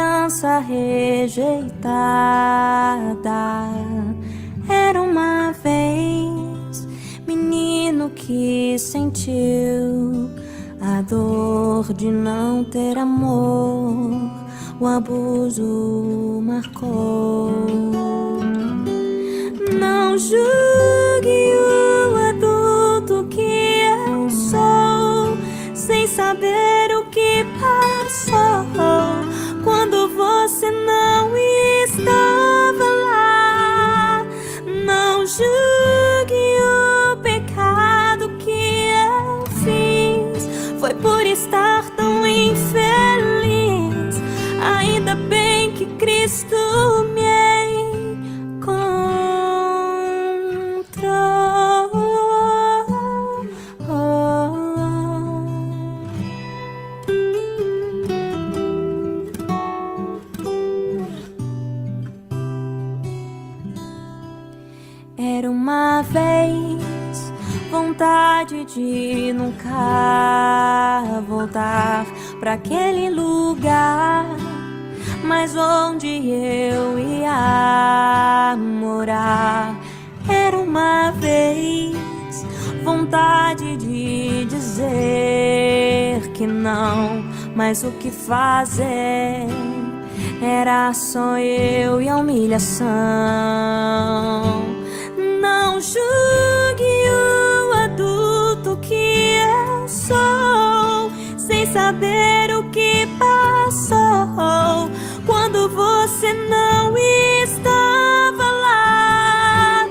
criança rejeitada. Era uma vez menino que sentiu a dor de não ter amor, o abuso marcou. Não julgue o adulto que eu sou, sem saber o que passou quando você não estava lá. Não julgue o pecado que eu fiz, foi por estar tão infeliz. Ainda bem que Cristo me Era uma vez vontade de nunca voltar pra aquele lugar, mas onde eu ia morar. Era uma vez vontade de dizer que não, mas o que fazer? Era só eu e a humilhação. Não julgue o adulto que eu sou, sem saber o que passou quando você não estava lá.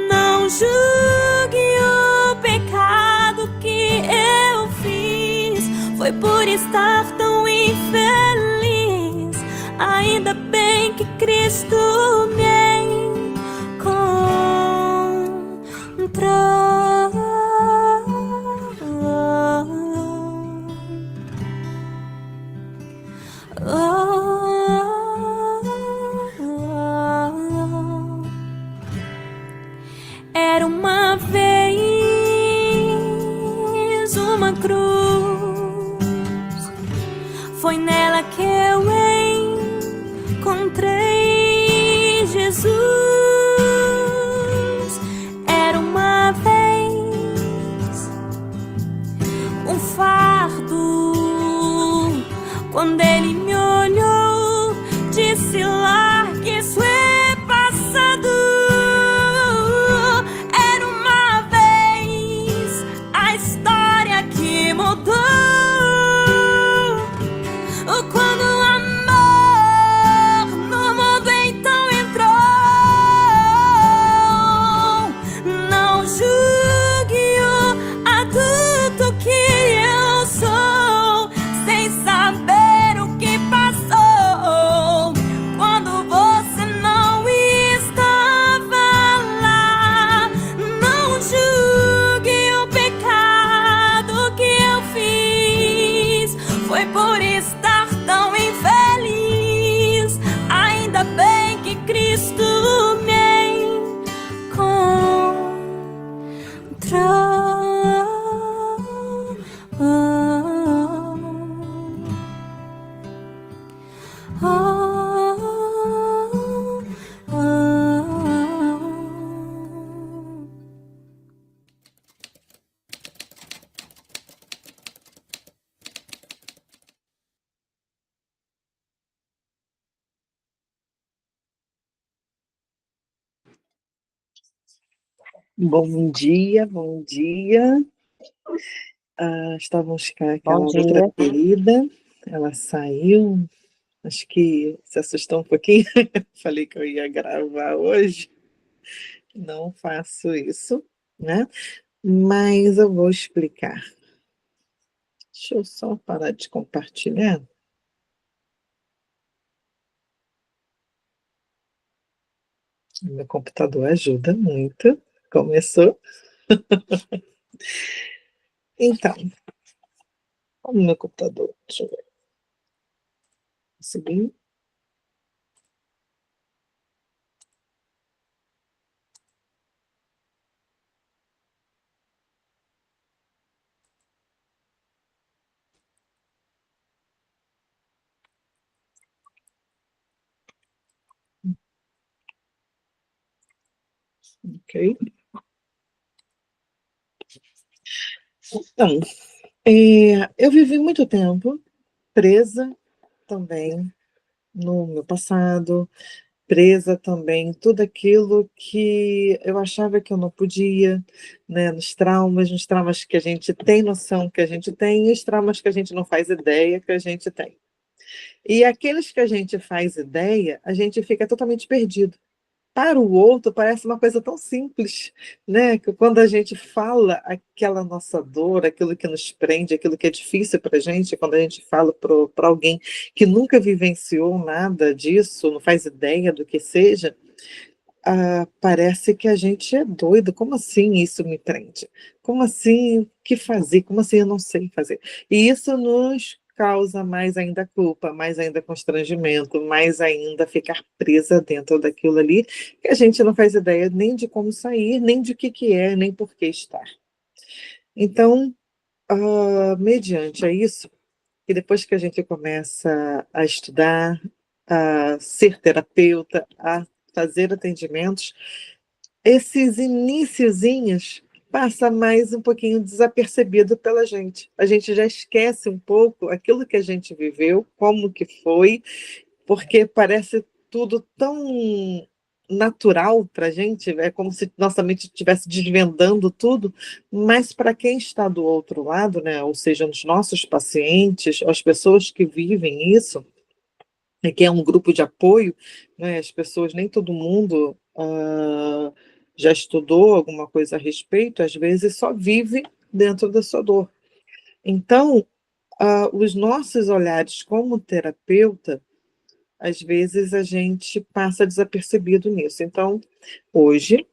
Não julgue o pecado que eu fiz, foi por estar tão infeliz. Ainda bem que Cristo me Era uma vez uma cruz, foi nela que eu encontrei Jesus. Era uma vez um fardo, quando ele me olhou, disse: largue, isso é passado. Era uma vez a história que mudou, quando o amor no mundo então entrou. Não julgue o adulto que eu sou, sem saber o que passou quando você não estava lá. Não julgue o pecado que eu fiz, foi por estar tão infeliz. Ainda bem que Cristo me Bom dia, bom dia. Estávamos com aquela outra querida, ela saiu, acho que se assustou um pouquinho. Falei que eu ia gravar hoje, não faço isso, né? Mas eu vou explicar. Deixa eu só parar de compartilhar. Meu computador ajuda muito. Começou. Então, o meu computador, deixa eu ver. Consegui. Ok? Então, eu vivi muito tempo presa também no meu passado, presa também em tudo aquilo que eu achava que eu não podia, né, nos traumas que a gente tem noção que a gente tem e os traumas que a gente não faz ideia que a gente tem. E aqueles que a gente faz ideia, a gente fica totalmente perdido. Para o outro parece uma coisa tão simples, né, que quando a gente fala aquela nossa dor, aquilo que nos prende, aquilo que é difícil para a gente, quando a gente fala para alguém que nunca vivenciou nada disso, não faz ideia do que seja, parece que a gente é doido. Como assim isso me prende? Como assim o que fazer? Como assim eu não sei fazer? E isso nos causa mais ainda culpa, mais ainda constrangimento, mais ainda ficar presa dentro daquilo ali, que a gente não faz ideia nem de como sair, nem de o que é, nem por que estar. Então, mediante a isso, e depois que a gente começa a estudar, a ser terapeuta, a fazer atendimentos, esses iniciozinhos passa mais um pouquinho desapercebido pela gente. A gente já esquece um pouco aquilo que a gente viveu, como que foi, porque parece tudo tão natural para a gente, é como se nossa mente estivesse desvendando tudo, mas para quem está do outro lado, né, ou seja, os nossos pacientes, as pessoas que vivem isso, que é um grupo de apoio, né, as pessoas, nem todo mundo já estudou alguma coisa a respeito, às vezes só vive dentro da sua dor. Então, os nossos olhares como terapeuta, às vezes a gente passa desapercebido nisso. Então, hoje,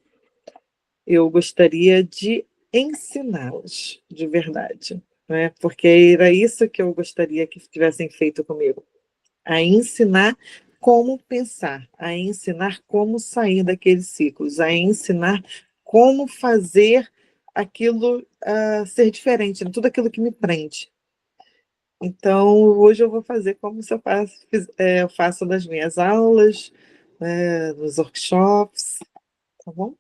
eu gostaria de ensiná-los de verdade, né? Porque era isso que eu gostaria que tivessem feito comigo, a ensinar como pensar, a ensinar como sair daqueles ciclos, a ensinar como fazer aquilo ser diferente, né? Tudo aquilo que me prende. Então, hoje eu vou fazer como se eu faço nas minhas aulas, né, nos workshops, tá bom?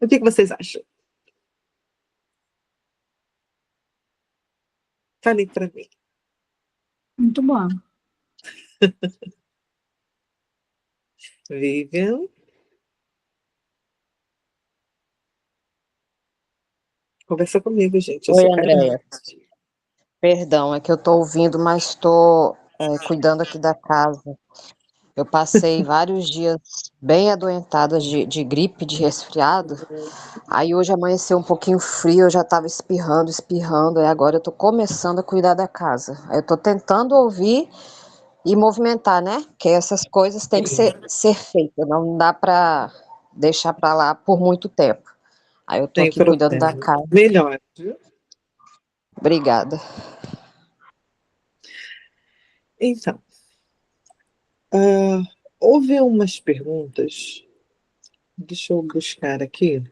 O que vocês acham? Falem para mim. Muito bom. Vivian, conversa comigo, gente, eu Oi, sou Andréia. carente. Perdão, é que eu estou ouvindo, mas estou cuidando aqui da casa. Eu passei vários dias bem adoentada de gripe, de resfriado. Aí hoje amanheceu um pouquinho frio, eu já estava espirrando, espirrando, e agora eu estou começando a cuidar da casa. Aí eu estou tentando ouvir e movimentar, né? Que essas coisas têm que ser feitas, não dá para deixar para lá por muito tempo. Aí eu estou Tem aqui cuidando da problema. casa. Melhor, viu? Obrigada. Então, houve umas perguntas, deixa eu buscar aqui.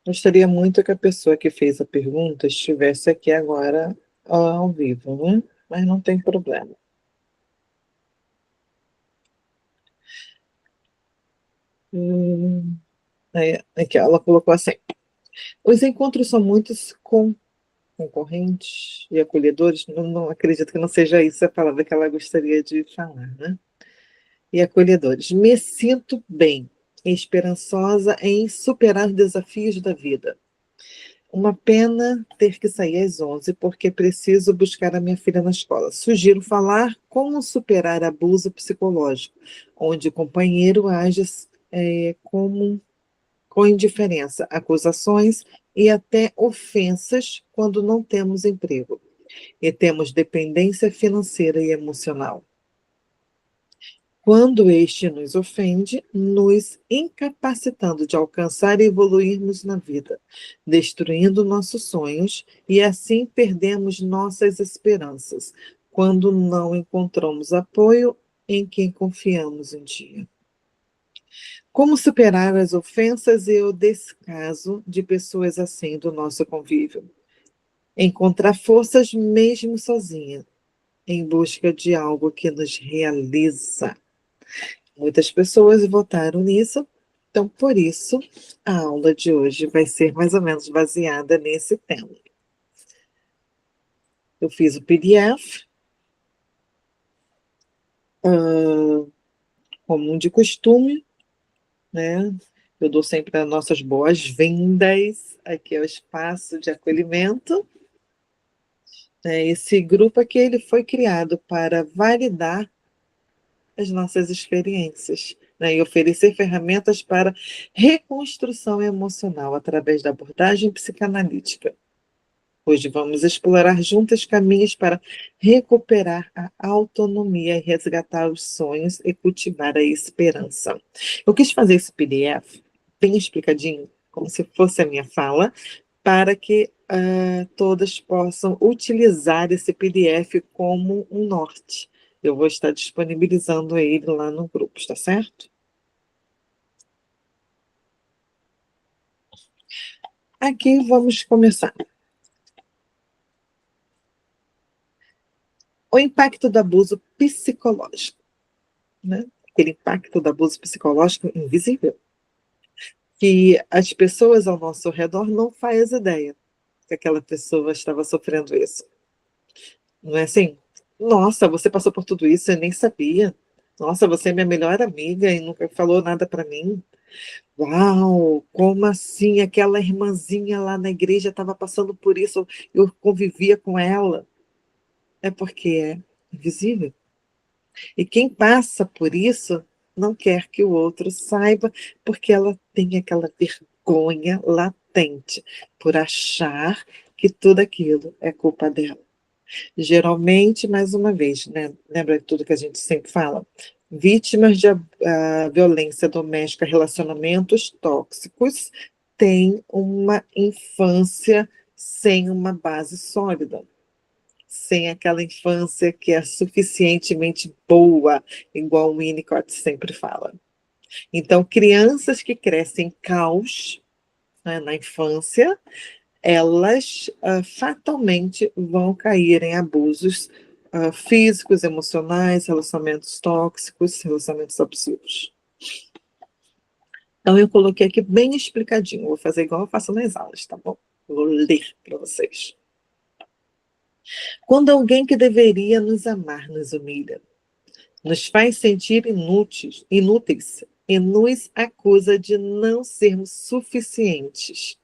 Gostaria muito que a pessoa que fez a pergunta estivesse aqui agora, ao vivo, né? Mas não tem problema. Aqui ela colocou assim: os encontros são muitos concorrentes e acolhedores. Não acredito que não seja isso a palavra que ela gostaria de falar, né? E acolhedores. Me sinto bem e esperançosa em superar os desafios da vida. Uma pena ter que sair às 11, porque preciso buscar a minha filha na escola. Sugiro falar como superar abuso psicológico, onde o companheiro age com indiferença, acusações e até ofensas quando não temos emprego e temos dependência financeira e emocional. Quando este nos ofende, nos incapacitando de alcançar e evoluirmos na vida, destruindo nossos sonhos e assim perdemos nossas esperanças, quando não encontramos apoio em quem confiamos um dia. Como superar as ofensas e o descaso de pessoas assim do nosso convívio? Encontrar forças mesmo sozinha, em busca de algo que nos realiza. Muitas pessoas votaram nisso Então, por isso, a aula de hoje vai ser mais ou menos baseada nesse tema. Eu fiz o PDF, como de costume, né? Eu dou sempre as nossas boas-vindas aqui ao espaço de acolhimento. Esse grupo aqui ele foi criado para validar as nossas experiências, né, e oferecer ferramentas para reconstrução emocional através da abordagem psicanalítica. Hoje vamos explorar juntas caminhos para recuperar a autonomia e resgatar os sonhos e cultivar a esperança. Eu quis fazer esse PDF bem explicadinho, como se fosse a minha fala, para que todas possam utilizar esse PDF como um norte. Eu vou estar disponibilizando ele lá no grupo, está certo? Aqui vamos começar. O impacto do abuso psicológico, né? Aquele impacto do abuso psicológico invisível, que as pessoas ao nosso redor não fazem ideia que aquela pessoa estava sofrendo isso. Não é assim? Nossa, você passou por tudo isso, eu nem sabia. Nossa, você é minha melhor amiga e nunca falou nada para mim. Uau, como assim? Aquela irmãzinha lá na igreja estava passando por isso, eu convivia com ela. É porque é invisível. E quem passa por isso não quer que o outro saiba, porque ela tem aquela vergonha latente por achar que tudo aquilo é culpa dela. Geralmente, mais uma vez, né? Lembra de tudo que a gente sempre fala? Vítimas de violência doméstica, relacionamentos tóxicos, têm uma infância sem uma base sólida, sem aquela infância que é suficientemente boa, igual o Winnicott sempre fala. Então, crianças que crescem em caos, né, na infância, elas fatalmente vão cair em abusos físicos, emocionais, relacionamentos tóxicos, relacionamentos abusivos. Então, eu coloquei aqui bem explicadinho. Vou fazer igual eu faço nas aulas, tá bom? Vou ler para vocês. Quando alguém que deveria nos amar nos humilha, nos faz sentir inúteis e nos acusa de não sermos suficientes.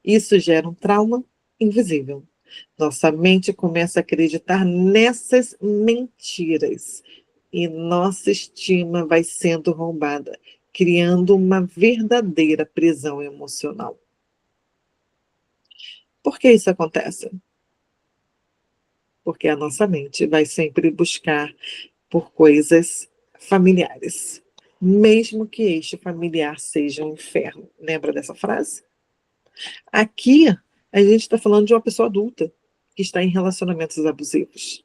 Isso gera um trauma invisível. Nossa mente começa a acreditar nessas mentiras e nossa estima vai sendo roubada, criando uma verdadeira prisão emocional. Por que isso acontece? Porque a nossa mente vai sempre buscar por coisas familiares, mesmo que este familiar seja um inferno. Lembra dessa frase? Aqui, a gente está falando de uma pessoa adulta que está em relacionamentos abusivos.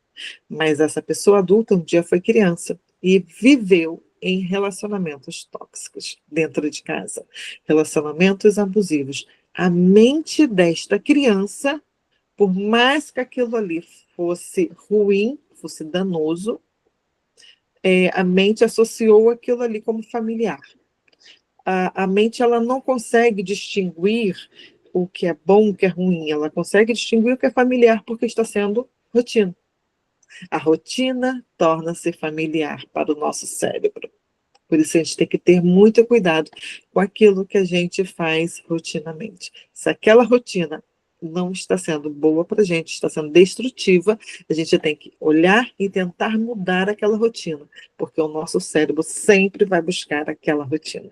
Mas essa pessoa adulta um dia foi criança e viveu em relacionamentos tóxicos dentro de casa, relacionamentos abusivos. A mente desta criança, por mais que aquilo ali fosse ruim, fosse danoso, a mente associou aquilo ali como familiar. A mente ela não consegue distinguir o que é bom, o que é ruim, ela consegue distinguir o que é familiar porque está sendo rotina. A rotina torna-se familiar para o nosso cérebro. Por isso a gente tem que ter muito cuidado com aquilo que a gente faz rotinamente. Se aquela rotina não está sendo boa para a gente, está sendo destrutiva, a gente tem que olhar e tentar mudar aquela rotina, porque o nosso cérebro sempre vai buscar aquela rotina.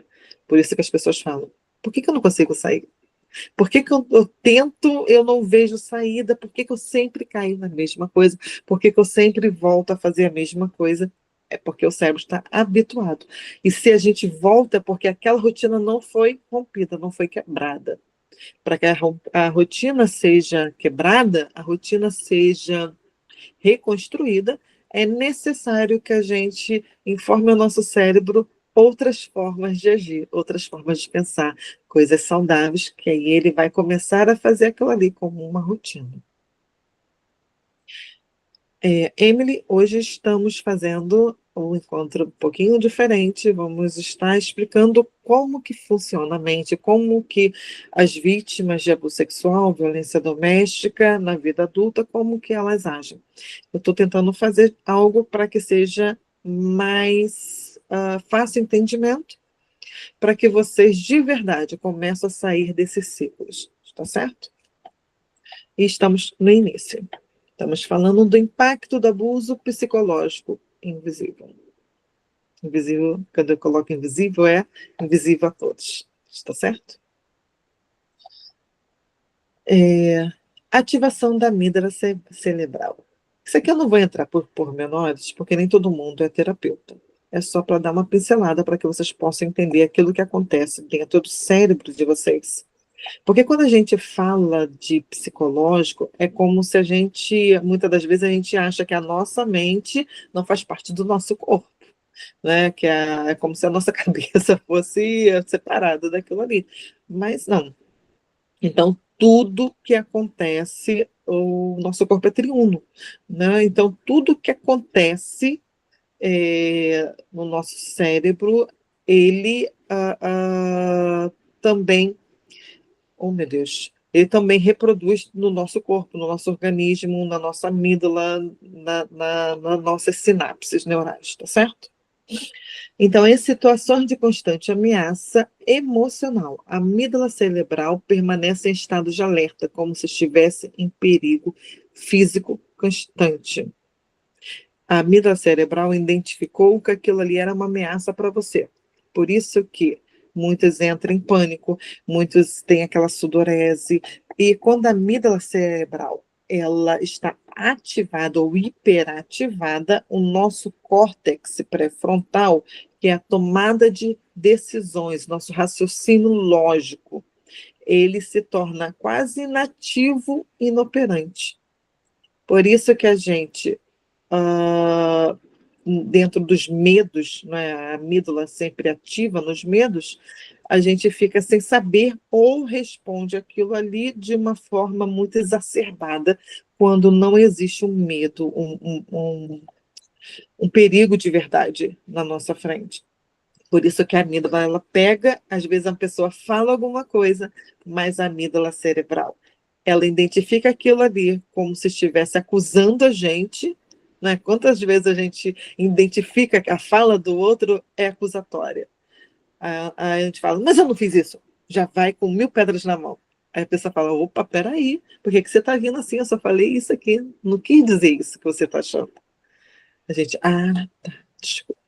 Por isso que as pessoas falam, por que eu não consigo sair? Por que eu tento, eu não vejo saída? Por que eu sempre caio na mesma coisa? Por que eu sempre volto a fazer a mesma coisa? É porque o cérebro está habituado. E se a gente volta, é porque aquela rotina não foi rompida, não foi quebrada. Para que a rotina seja quebrada, a rotina seja reconstruída, é necessário que a gente informe o nosso cérebro outras formas de agir, outras formas de pensar, coisas saudáveis, que aí ele vai começar a fazer aquilo ali como uma rotina. Emily, hoje estamos fazendo um encontro um pouquinho diferente, vamos estar explicando como que funciona a mente, como que as vítimas de abuso sexual, violência doméstica, na vida adulta, como que elas agem. Eu estou tentando fazer algo para que seja mais fácil entendimento, para que vocês de verdade comecem a sair desses ciclos, está certo? E estamos no início. Estamos falando do impacto do abuso psicológico invisível. Invisível, quando eu coloco invisível, é invisível a todos. Está certo? Ativação da amígdala cerebral. Isso aqui eu não vou entrar por pormenores, porque nem todo mundo é terapeuta. É só para dar uma pincelada para que vocês possam entender aquilo que acontece dentro do cérebro de vocês. Porque quando a gente fala de psicológico, é como se a gente, muitas das vezes, a gente acha que a nossa mente não faz parte do nosso corpo, né? Que é como se a nossa cabeça fosse separada daquilo ali. Mas não. Então, tudo que acontece, o nosso corpo é triuno, né? Então, tudo que acontece no nosso cérebro, ele também, oh meu Deus, ele também reproduz no nosso corpo, no nosso organismo, na nossa amígdala, nas nossas sinapses neurais, tá certo? Então, em situações de constante ameaça emocional, a amígdala cerebral permanece em estado de alerta, como se estivesse em perigo físico constante. A amígdala cerebral identificou que aquilo ali era uma ameaça para você. Por isso que muitos entram em pânico, muitos têm aquela sudorese. E quando a amígdala cerebral ela está ativada ou hiperativada, o nosso córtex pré-frontal, que é a tomada de decisões, nosso raciocínio lógico, ele se torna quase inativo, inoperante. Por isso que a gente dentro dos medos, né, a amígdala sempre ativa nos medos, a gente fica sem saber ou responde aquilo ali de uma forma muito exacerbada quando não existe um medo, um perigo de verdade na nossa frente. Por isso que a amígdala ela pega, às vezes a pessoa fala alguma coisa, mas a amígdala cerebral, ela identifica aquilo ali como se estivesse acusando a gente, né? Quantas vezes a gente identifica que a fala do outro é acusatória? Aí a gente fala, mas eu não fiz isso. Já vai com 1000 pedras na mão. Aí a pessoa fala, opa, peraí, por que você está vindo assim? Eu só falei isso aqui, não quis dizer isso que você está achando. A gente, tá, desculpa.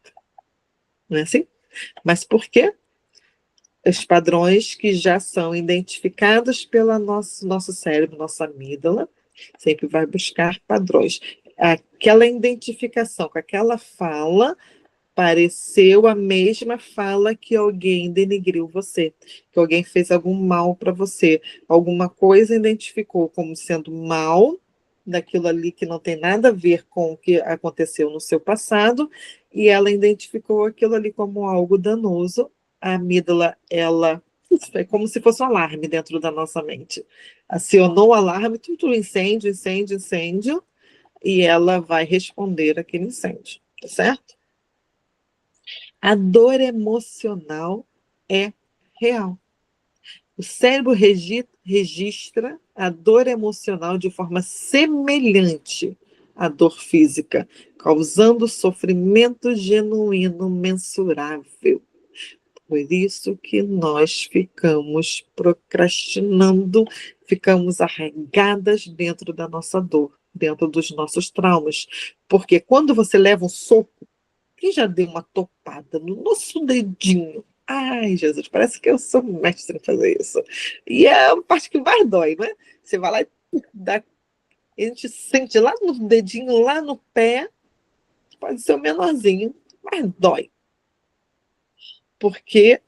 Não é assim? Mas por quê? Os padrões que já são identificados pelo nosso cérebro, nossa amígdala, sempre vai buscar padrões. Aquela identificação com aquela fala pareceu a mesma fala que alguém denegriu você, que alguém fez algum mal para você, alguma coisa identificou como sendo mal, daquilo ali que não tem nada a ver com o que aconteceu no seu passado, e ela identificou aquilo ali como algo danoso. A amígdala, ela é como se fosse um alarme dentro da nossa mente. Acionou o alarme, tudo incêndio, incêndio, incêndio, e ela vai responder aquele incêndio, tá certo? A dor emocional é real. O cérebro registra a dor emocional de forma semelhante à dor física, causando sofrimento genuíno mensurável. Por isso que nós ficamos procrastinando, ficamos arraigadas dentro da nossa dor, dentro dos nossos traumas. Porque quando você leva um soco, quem já deu uma topada no nosso dedinho? Ai, Jesus, parece que eu sou mestre em fazer isso. E é a parte que mais dói, né? Você vai lá e dá. A gente sente lá no dedinho, lá no pé, pode ser o menorzinho, mas dói. Porque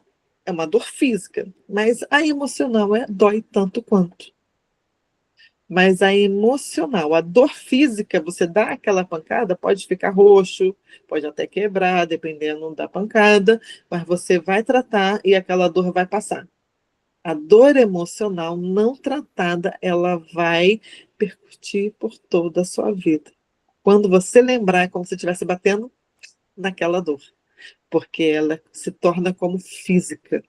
é uma dor física, mas a emocional dói tanto quanto. Mas a emocional, a dor física, você dá aquela pancada, pode ficar roxo, pode até quebrar, dependendo da pancada, mas você vai tratar e aquela dor vai passar. A dor emocional não tratada, ela vai percutir por toda a sua vida. Quando você lembrar, é como se estivesse batendo naquela dor, porque ela se torna como física,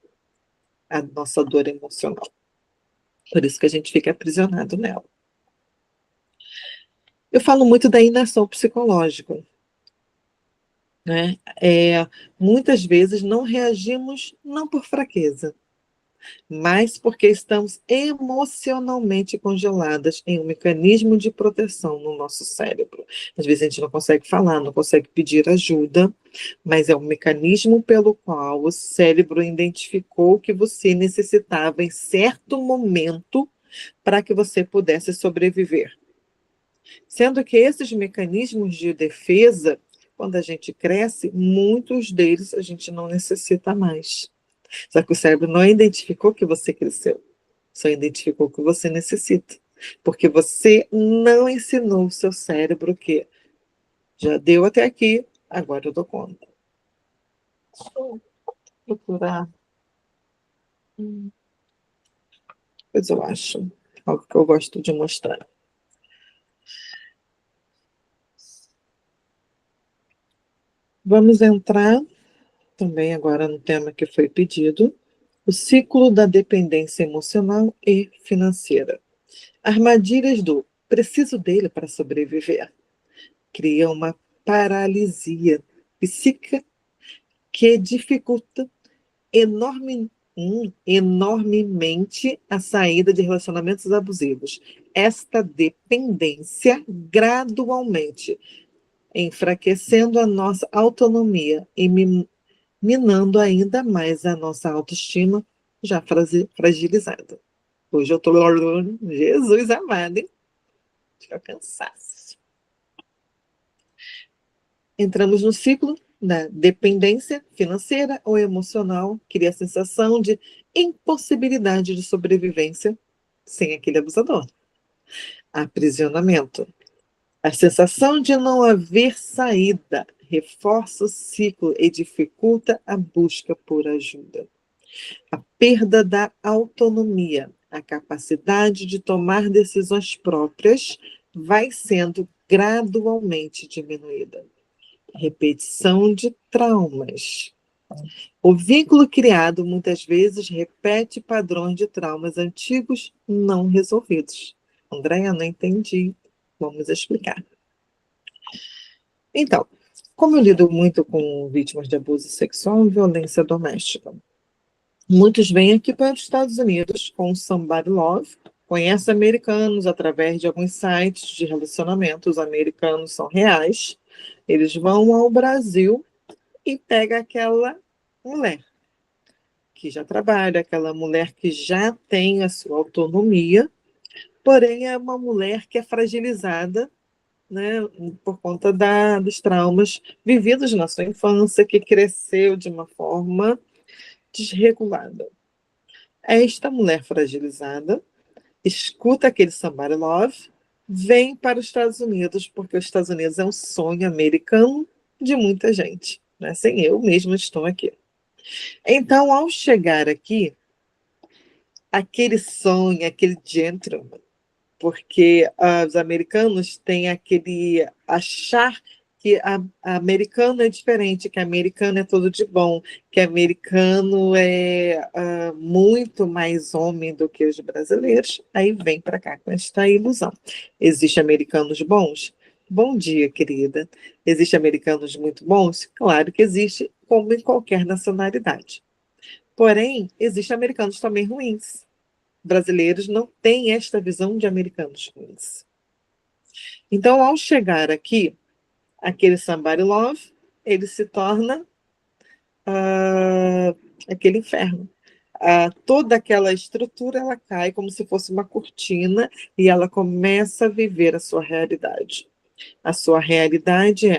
a nossa dor emocional. Por isso que a gente fica aprisionado nela. Eu falo muito da inação psicológica, né? Muitas vezes não reagimos não por fraqueza, mas porque estamos emocionalmente congeladas em um mecanismo de proteção no nosso cérebro. Às vezes a gente não consegue falar, não consegue pedir ajuda, mas é um mecanismo pelo qual o cérebro identificou que você necessitava em certo momento para que você pudesse sobreviver. Sendo que esses mecanismos de defesa, quando a gente cresce, muitos deles a gente não necessita mais. Só que o cérebro não identificou que você cresceu, só identificou que você necessita. Porque você não ensinou o seu cérebro que já deu até aqui, agora eu dou conta. Deixa eu procurar. Pois eu acho. Algo que eu gosto de mostrar. Vamos entrar também agora no tema que foi pedido, o ciclo da dependência emocional e financeira. Armadilhas do preciso dele para sobreviver. Cria uma paralisia psíquica que dificulta enormemente a saída de relacionamentos abusivos. Esta dependência gradualmente enfraquecendo a nossa autonomia e minando ainda mais a nossa autoestima já fragilizada. Hoje eu estou, Jesus amado, hein? Fica cansaço. Entramos no ciclo da dependência financeira ou emocional, cria a sensação de impossibilidade de sobrevivência sem aquele abusador. Aprisionamento. A sensação de não haver saída reforça o ciclo e dificulta a busca por ajuda. A perda da autonomia, a capacidade de tomar decisões próprias, vai sendo gradualmente diminuída. Repetição de traumas. O vínculo criado muitas vezes repete padrões de traumas antigos não resolvidos. Andréia, não entendi. Vamos explicar. Então, como eu lido muito com vítimas de abuso sexual e violência doméstica, muitos vêm aqui para os Estados Unidos com Somebody Love, conhecem americanos através de alguns sites de relacionamento, os americanos são reais, eles vão ao Brasil e pegam aquela mulher que já trabalha, aquela mulher que já tem a sua autonomia, porém é uma mulher que é fragilizada, né, por conta dos traumas vividos na sua infância, que cresceu de uma forma desregulada. Esta mulher fragilizada escuta aquele Somebody Love, vem para os Estados Unidos, porque os Estados Unidos é um sonho americano de muita gente, né? Sem eu mesma estou aqui. Então, ao chegar aqui, aquele sonho, aquele gentleman, porque os americanos têm aquele achar que a americano é diferente, que americano é tudo de bom, que americano é muito mais homem do que os brasileiros, aí vem para cá com esta ilusão. Existem americanos bons? Bom dia, querida. Existem americanos muito bons? Claro que existe, como em qualquer nacionalidade. Porém, existem americanos também ruins. Brasileiros não têm esta visão de americanos ruins. Então, ao chegar aqui, aquele Somebody Love, ele se torna aquele inferno. Toda aquela estrutura, ela cai como se fosse uma cortina e ela começa a viver a sua realidade. A sua realidade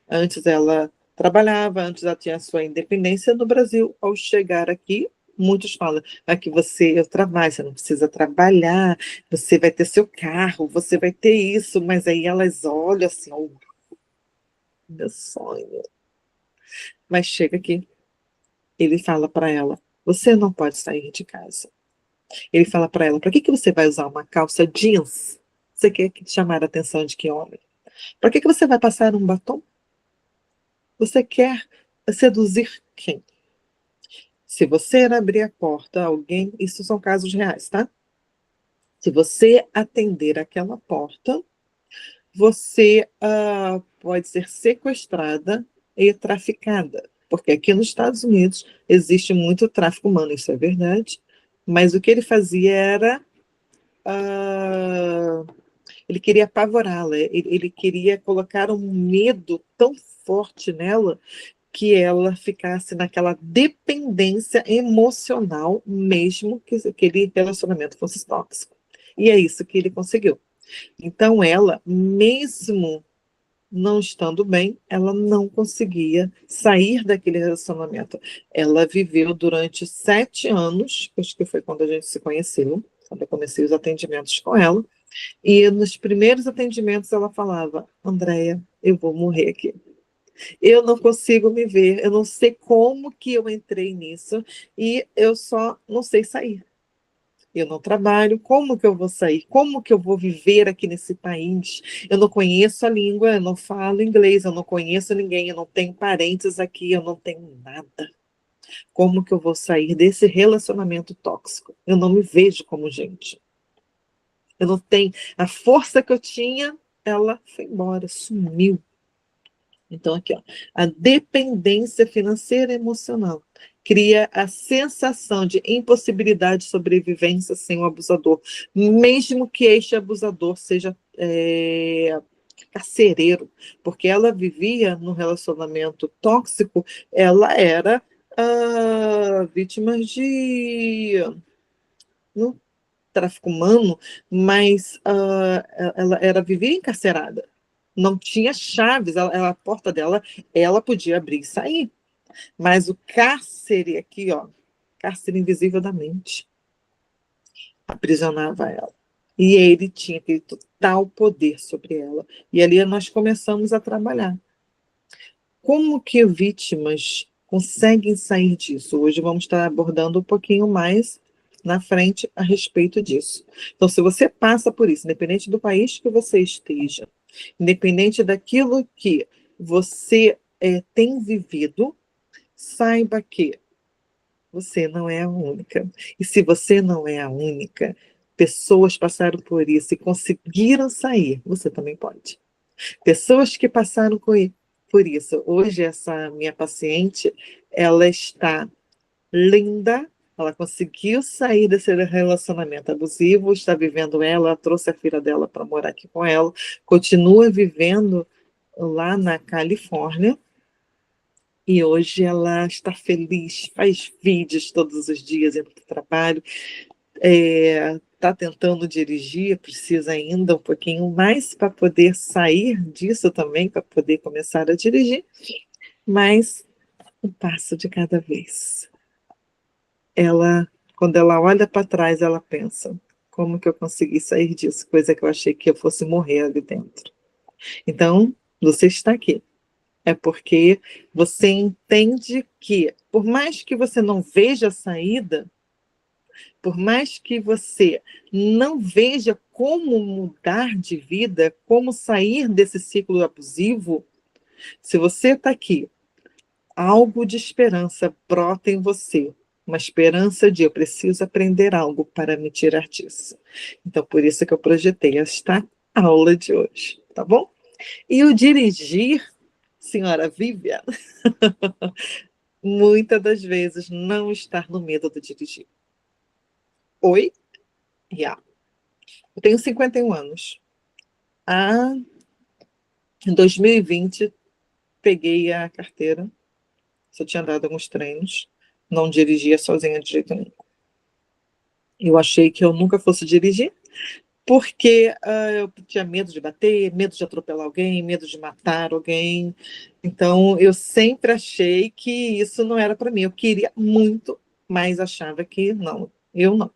antes ela trabalhava, antes ela tinha a sua independência no Brasil. Ao chegar aqui, muitos falam, aqui eu trabalho, você não precisa trabalhar, você vai ter seu carro, você vai ter isso, mas aí elas olham assim, oh, meu sonho. Mas chega aqui, ele fala para ela, você não pode sair de casa. Ele fala para ela, para que você vai usar uma calça jeans? Você quer chamar a atenção de que homem? Para que você vai passar um batom? Você quer seduzir quem? Se você abrir a porta a alguém, isso são casos reais, tá? Se você atender aquela porta, você pode ser sequestrada e traficada. Porque aqui nos Estados Unidos existe muito tráfico humano, isso é verdade. Mas o que ele fazia era ele queria apavorá-la, ele queria colocar um medo tão forte nela que ela ficasse naquela dependência emocional, mesmo que aquele relacionamento fosse tóxico. E é isso que ele conseguiu. Então, ela, mesmo não estando bem, ela não conseguia sair daquele relacionamento. Ela viveu durante 7 anos, acho que foi quando a gente se conheceu, quando eu comecei os atendimentos com ela, e nos primeiros atendimentos ela falava: Andréia, eu vou morrer aqui. Eu não consigo me ver, eu não sei como que eu entrei nisso e eu só não sei sair. Eu não trabalho, como que eu vou sair? Como que eu vou viver aqui nesse país? Eu não conheço a língua, eu não falo inglês, eu não conheço ninguém, eu não tenho parentes aqui, eu não tenho nada. Como que eu vou sair desse relacionamento tóxico? Eu não me vejo como gente. Eu não tenho a força que eu tinha, ela foi embora, sumiu. Então, aqui, ó, a dependência financeira e emocional cria a sensação de impossibilidade de sobrevivência sem o abusador, mesmo que este abusador seja carcereiro, porque ela vivia num relacionamento tóxico, ela era vítima de não tráfico humano, mas ela vivia encarcerada. Não tinha chaves, a porta dela, ela podia abrir e sair. Mas o cárcere aqui, ó, cárcere invisível da mente, aprisionava ela. E ele tinha aquele total poder sobre ela. E ali nós começamos a trabalhar. Como que vítimas conseguem sair disso? Hoje vamos estar abordando um pouquinho mais na frente a respeito disso. Então, se você passa por isso, independente do país que você esteja, independente daquilo que você tem vivido, saiba que você não é a única. E se você não é a única, pessoas passaram por isso e conseguiram sair, você também pode. Pessoas que passaram por isso. Hoje, essa minha paciente, ela está linda, ela conseguiu sair desse relacionamento abusivo, está vivendo ela trouxe a filha dela para morar aqui com ela, continua vivendo lá na Califórnia, e hoje ela está feliz, faz vídeos todos os dias indo para o trabalho, está tentando dirigir, precisa ainda um pouquinho mais para poder sair disso também, para poder começar a dirigir, mas um passo de cada vez. Ela, quando ela olha para trás, ela pensa: como que eu consegui sair disso? Coisa que eu achei que eu fosse morrer ali dentro. Então, você está aqui. É porque você entende que, por mais que você não veja a saída, por mais que você não veja como mudar de vida, como sair desse ciclo abusivo, se você está aqui, algo de esperança brota em você. Uma esperança de eu preciso aprender algo para me tirar disso. Então, por isso que eu projetei esta aula de hoje, tá bom? E o dirigir, senhora Vivian, muitas das vezes não estar no medo de dirigir. Oi? Yeah. Eu tenho 51 anos. Em 2020, peguei a carteira, só tinha dado alguns treinos, não dirigia sozinha de jeito nenhum. Eu achei que eu nunca fosse dirigir, porque eu tinha medo de bater, medo de atropelar alguém, medo de matar alguém. Então, eu sempre achei que isso não era para mim. Eu queria muito, mas achava que não, eu não.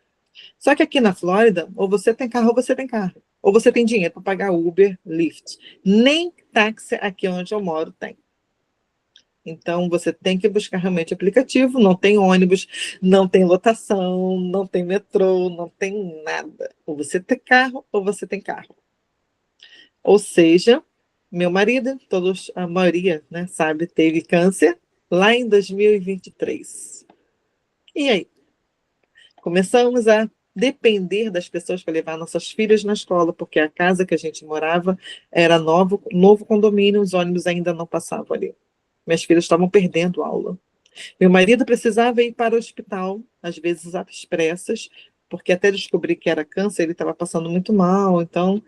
Só que aqui na Flórida, ou você tem carro ou você tem carro. Ou você tem dinheiro para pagar Uber, Lyft. Nem táxi aqui onde eu moro tem. Então, você tem que buscar realmente aplicativo, não tem ônibus, não tem lotação, não tem metrô, não tem nada. Ou você tem carro, ou você tem carro. Ou seja, Meu marido, todos, a maioria, né, sabe, teve câncer lá em 2023. E aí? Começamos a depender das pessoas para levar nossas filhas na escola, porque a casa que a gente morava era novo condomínio, os ônibus ainda não passavam ali. Minhas filhas estavam perdendo aula. Meu marido precisava ir para o hospital, às vezes às pressas, porque até descobrir que era câncer, ele estava passando muito mal, então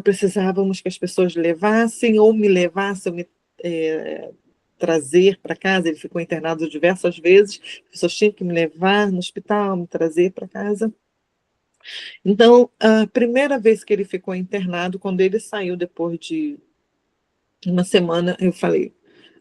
precisávamos que as pessoas levassem ou me levassem, ou me trazer para casa. Ele ficou internado diversas vezes, as pessoas tinham que me levar no hospital, me trazer para casa. Então, a primeira vez que ele ficou internado, quando ele saiu depois de uma semana, eu falei: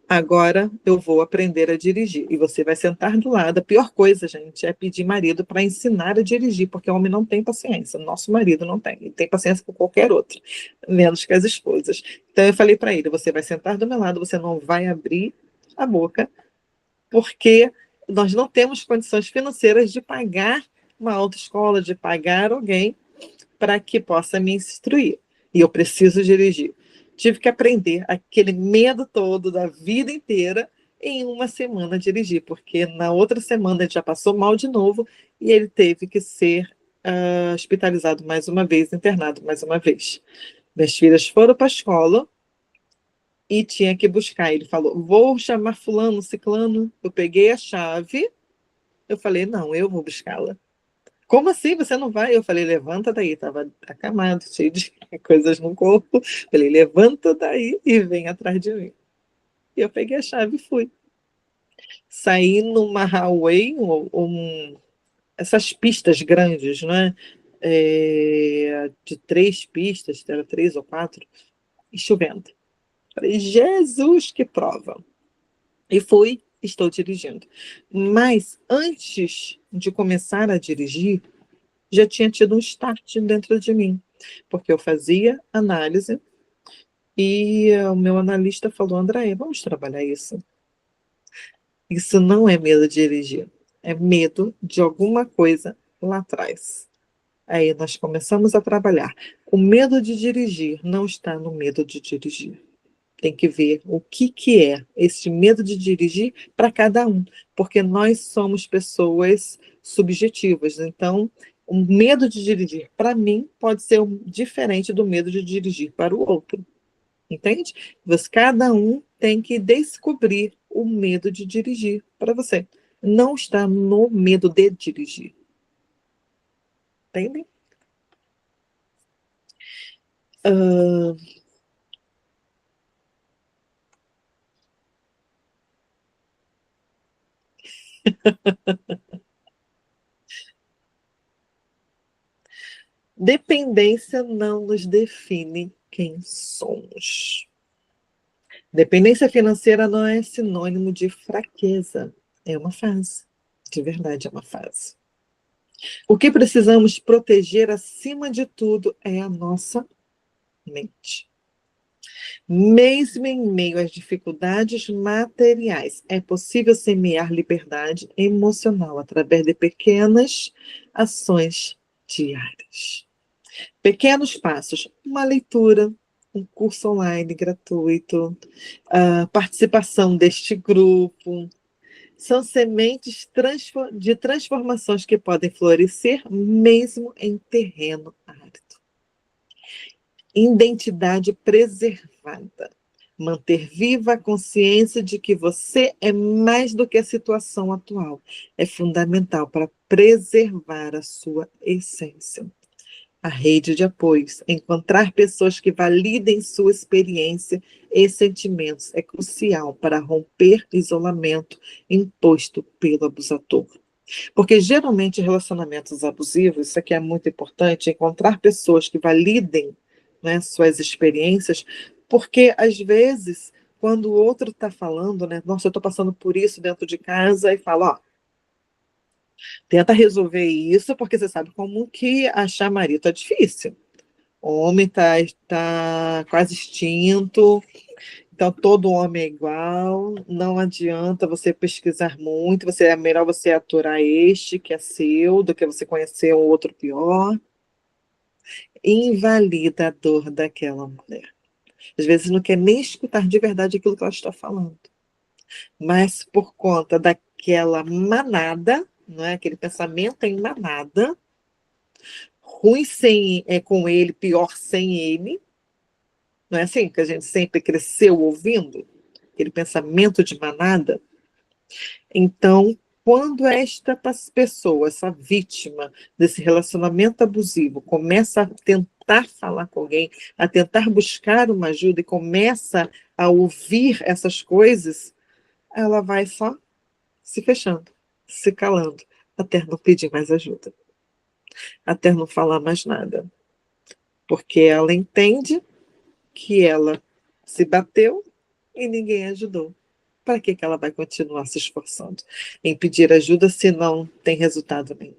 agora eu vou aprender a dirigir. E você vai sentar do lado. A pior coisa, gente, é pedir marido para ensinar a dirigir, porque o homem não tem paciência. Nosso marido não tem. Ele tem paciência com qualquer outro, menos que as esposas. Então eu falei para ele: você vai sentar do meu lado, você não vai abrir a boca, porque nós não temos condições financeiras de pagar uma autoescola, de pagar alguém para que possa me instruir. E eu preciso dirigir. Tive que aprender aquele medo todo da vida inteira em uma semana dirigir, porque na outra semana ele já passou mal de novo e ele teve que ser hospitalizado mais uma vez, internado mais uma vez. Minhas filhas foram para a escola e tinha que buscar. Ele falou: vou chamar fulano, ciclano. Eu peguei a chave, eu falei: não, eu vou buscá-la. Como assim você não vai? Eu falei: levanta daí. Estava acamado, cheio de coisas no corpo. Falei: levanta daí e vem atrás de mim. E eu peguei a chave e fui. Saí numa highway, essas pistas grandes, né? De 3 pistas, era 3 ou 4, e chovendo. Falei: Jesus, que prova! E fui, estou dirigindo. Mas antes de começar a dirigir, já tinha tido um start dentro de mim, porque eu fazia análise e o meu analista falou: Andréia, vamos trabalhar isso. Isso não é medo de dirigir, é medo de alguma coisa lá atrás. Aí nós começamos a trabalhar. O medo de dirigir não está no medo de dirigir. Tem que ver o que é esse medo de dirigir para cada um, porque nós somos pessoas subjetivas. Então, o medo de dirigir para mim pode ser diferente do medo de dirigir para o outro. Entende? Cada um tem que descobrir o medo de dirigir para você. Não está no medo de dirigir. Entende? Dependência não nos define quem somos. Dependência financeira não é sinônimo de fraqueza. É uma fase. De verdade, é uma fase. O que precisamos proteger acima de tudo é a nossa mente. Mesmo em meio às dificuldades materiais, é possível semear liberdade emocional através de pequenas ações diárias. Pequenos passos, uma leitura, um curso online gratuito, a participação deste grupo, são sementes de transformações que podem florescer mesmo em terreno árido. Identidade preservada. Manter viva a consciência de que você é mais do que a situação atual. É fundamental para preservar a sua essência. A rede de apoios, encontrar pessoas que validem sua experiência e sentimentos é crucial para romper isolamento imposto pelo abusador. Porque geralmente relacionamentos abusivos, isso aqui é muito importante, encontrar pessoas que validem, né, suas experiências, porque às vezes, quando o outro está falando, né, nossa, eu estou passando por isso dentro de casa, e fala: ó, tenta resolver isso, porque você sabe como que achar marido é difícil. O homem tá quase extinto, então todo homem é igual, não adianta você pesquisar muito, é melhor você aturar este que é seu, do que você conhecer o outro pior. Invalida a dor daquela mulher. Às vezes não quer nem escutar de verdade aquilo que ela está falando. Mas por conta daquela manada, não é? Aquele pensamento em manada, ruim com ele, pior sem ele. Não é assim que a gente sempre cresceu ouvindo? Aquele pensamento de manada. Então, quando esta pessoa, essa vítima desse relacionamento abusivo, começa a tentar falar com alguém, a tentar buscar uma ajuda e começa a ouvir essas coisas, ela vai só se fechando, se calando, até não pedir mais ajuda, até não falar mais nada. Porque ela entende que ela se bateu e ninguém ajudou. Para que ela vai continuar se esforçando em pedir ajuda se não tem resultado nenhum?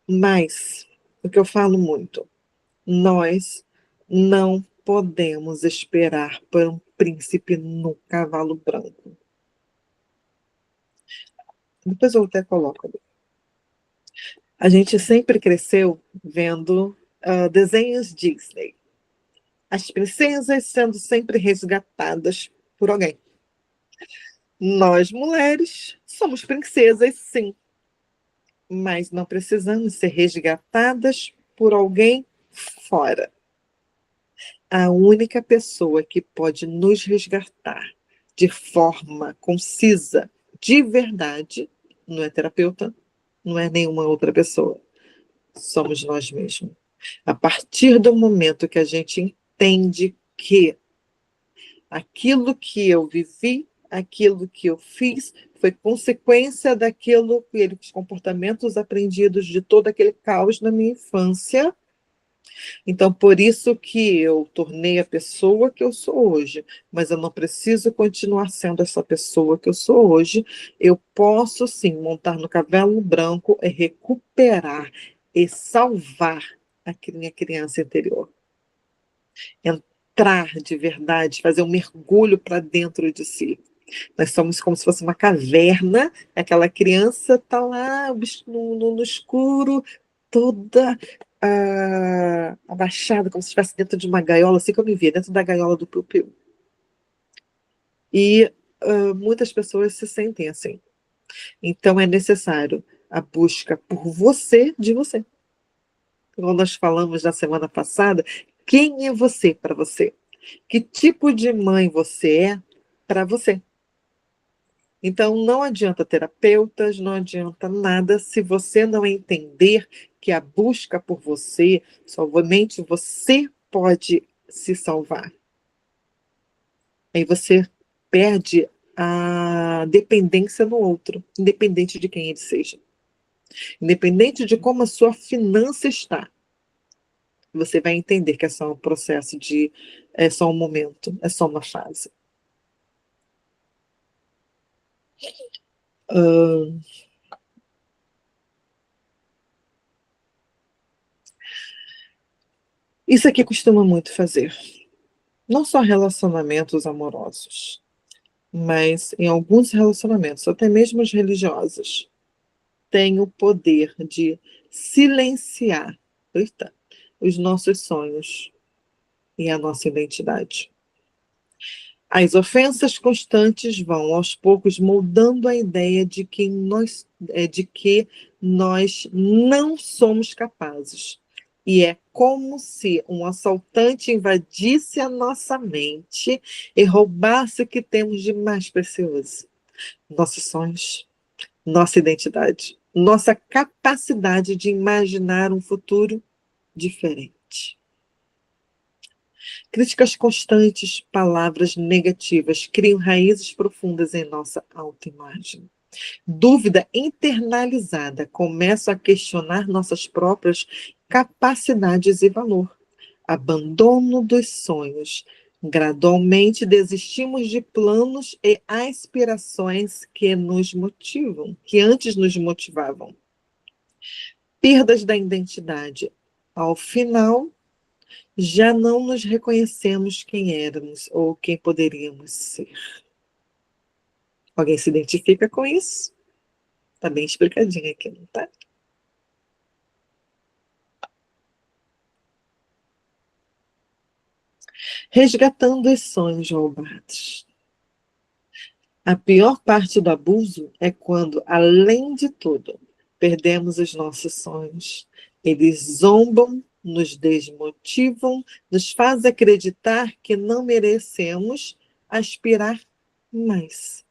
Mas, o que eu falo muito, nós não podemos esperar por um príncipe no cavalo branco. Depois eu até coloco ali. A gente sempre cresceu vendo desenhos Disney. As princesas sendo sempre resgatadas por alguém. Nós, mulheres, somos princesas, sim, mas não precisamos ser resgatadas por alguém fora. A única pessoa que pode nos resgatar de forma concisa, de verdade, não é terapeuta, não é nenhuma outra pessoa. Somos nós mesmos. A partir do momento que a gente entende que aquilo que eu vivi, aquilo que eu fiz, foi consequência daqueles comportamentos aprendidos de todo aquele caos na minha infância. Então, por isso que eu tornei a pessoa que eu sou hoje, mas eu não preciso continuar sendo essa pessoa que eu sou hoje. Eu posso, sim, montar no cavalo branco e recuperar e salvar a minha criança interior. Entrar de verdade, fazer um mergulho para dentro de si. Nós somos como se fosse uma caverna, aquela criança está lá no escuro, toda abaixada, como se estivesse dentro de uma gaiola, assim como eu me via, dentro da gaiola do Piu-Piu. E muitas pessoas se sentem assim. Então é necessário a busca por você, de você. Como nós falamos na semana passada, quem é você para você? Que tipo de mãe você é para você? Então, não adianta terapeutas, não adianta nada se você não entender que a busca por você, somente você pode se salvar. Aí você perde a dependência no outro, independente de quem ele seja. Independente de como a sua finança está. Você vai entender que é só um processo é só um momento, é só uma fase. Isso aqui costuma muito fazer. Não só relacionamentos amorosos, mas em alguns relacionamentos, até mesmo os religiosos, têm o poder de silenciar, eita, os nossos sonhos e a nossa identidade. As ofensas constantes vão, aos poucos, moldando a ideia de que nós não somos capazes. E é como se um assaltante invadisse a nossa mente e roubasse o que temos de mais precioso: nossos sonhos, nossa identidade, nossa capacidade de imaginar um futuro diferente. Críticas constantes, palavras negativas criam raízes profundas em nossa autoimagem. Dúvida internalizada começa a questionar nossas próprias capacidades e valor. Abandono dos sonhos. Gradualmente desistimos de planos e aspirações que nos motivam, que antes nos motivavam. Perdas da identidade. Ao final, já não nos reconhecemos quem éramos ou quem poderíamos ser. Alguém se identifica com isso? Tá bem explicadinho aqui, não tá? resgatando os sonhos roubados. A pior parte do abuso é quando, além de tudo, perdemos os nossos sonhos. Eles zombam, nos desmotivam, nos fazem acreditar que não merecemos aspirar mais.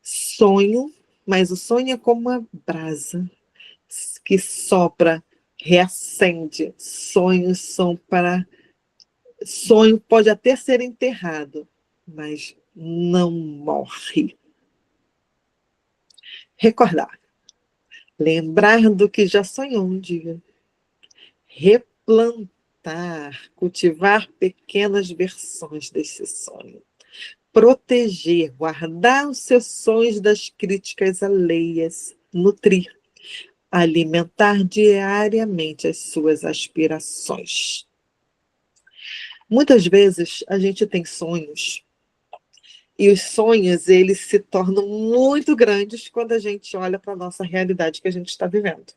Sonho, mas o sonho é como uma brasa que sopra, reacende. Sonhos são para. Sonho pode até ser enterrado, mas não morre. Recordar, lembrar do que já sonhou um dia, replantar, cultivar pequenas versões desse sonho, proteger, guardar os seus sonhos das críticas alheias, nutrir, alimentar diariamente as suas aspirações. Muitas vezes a gente tem sonhos e os sonhos, eles se tornam muito grandes quando a gente olha para a nossa realidade que a gente está vivendo.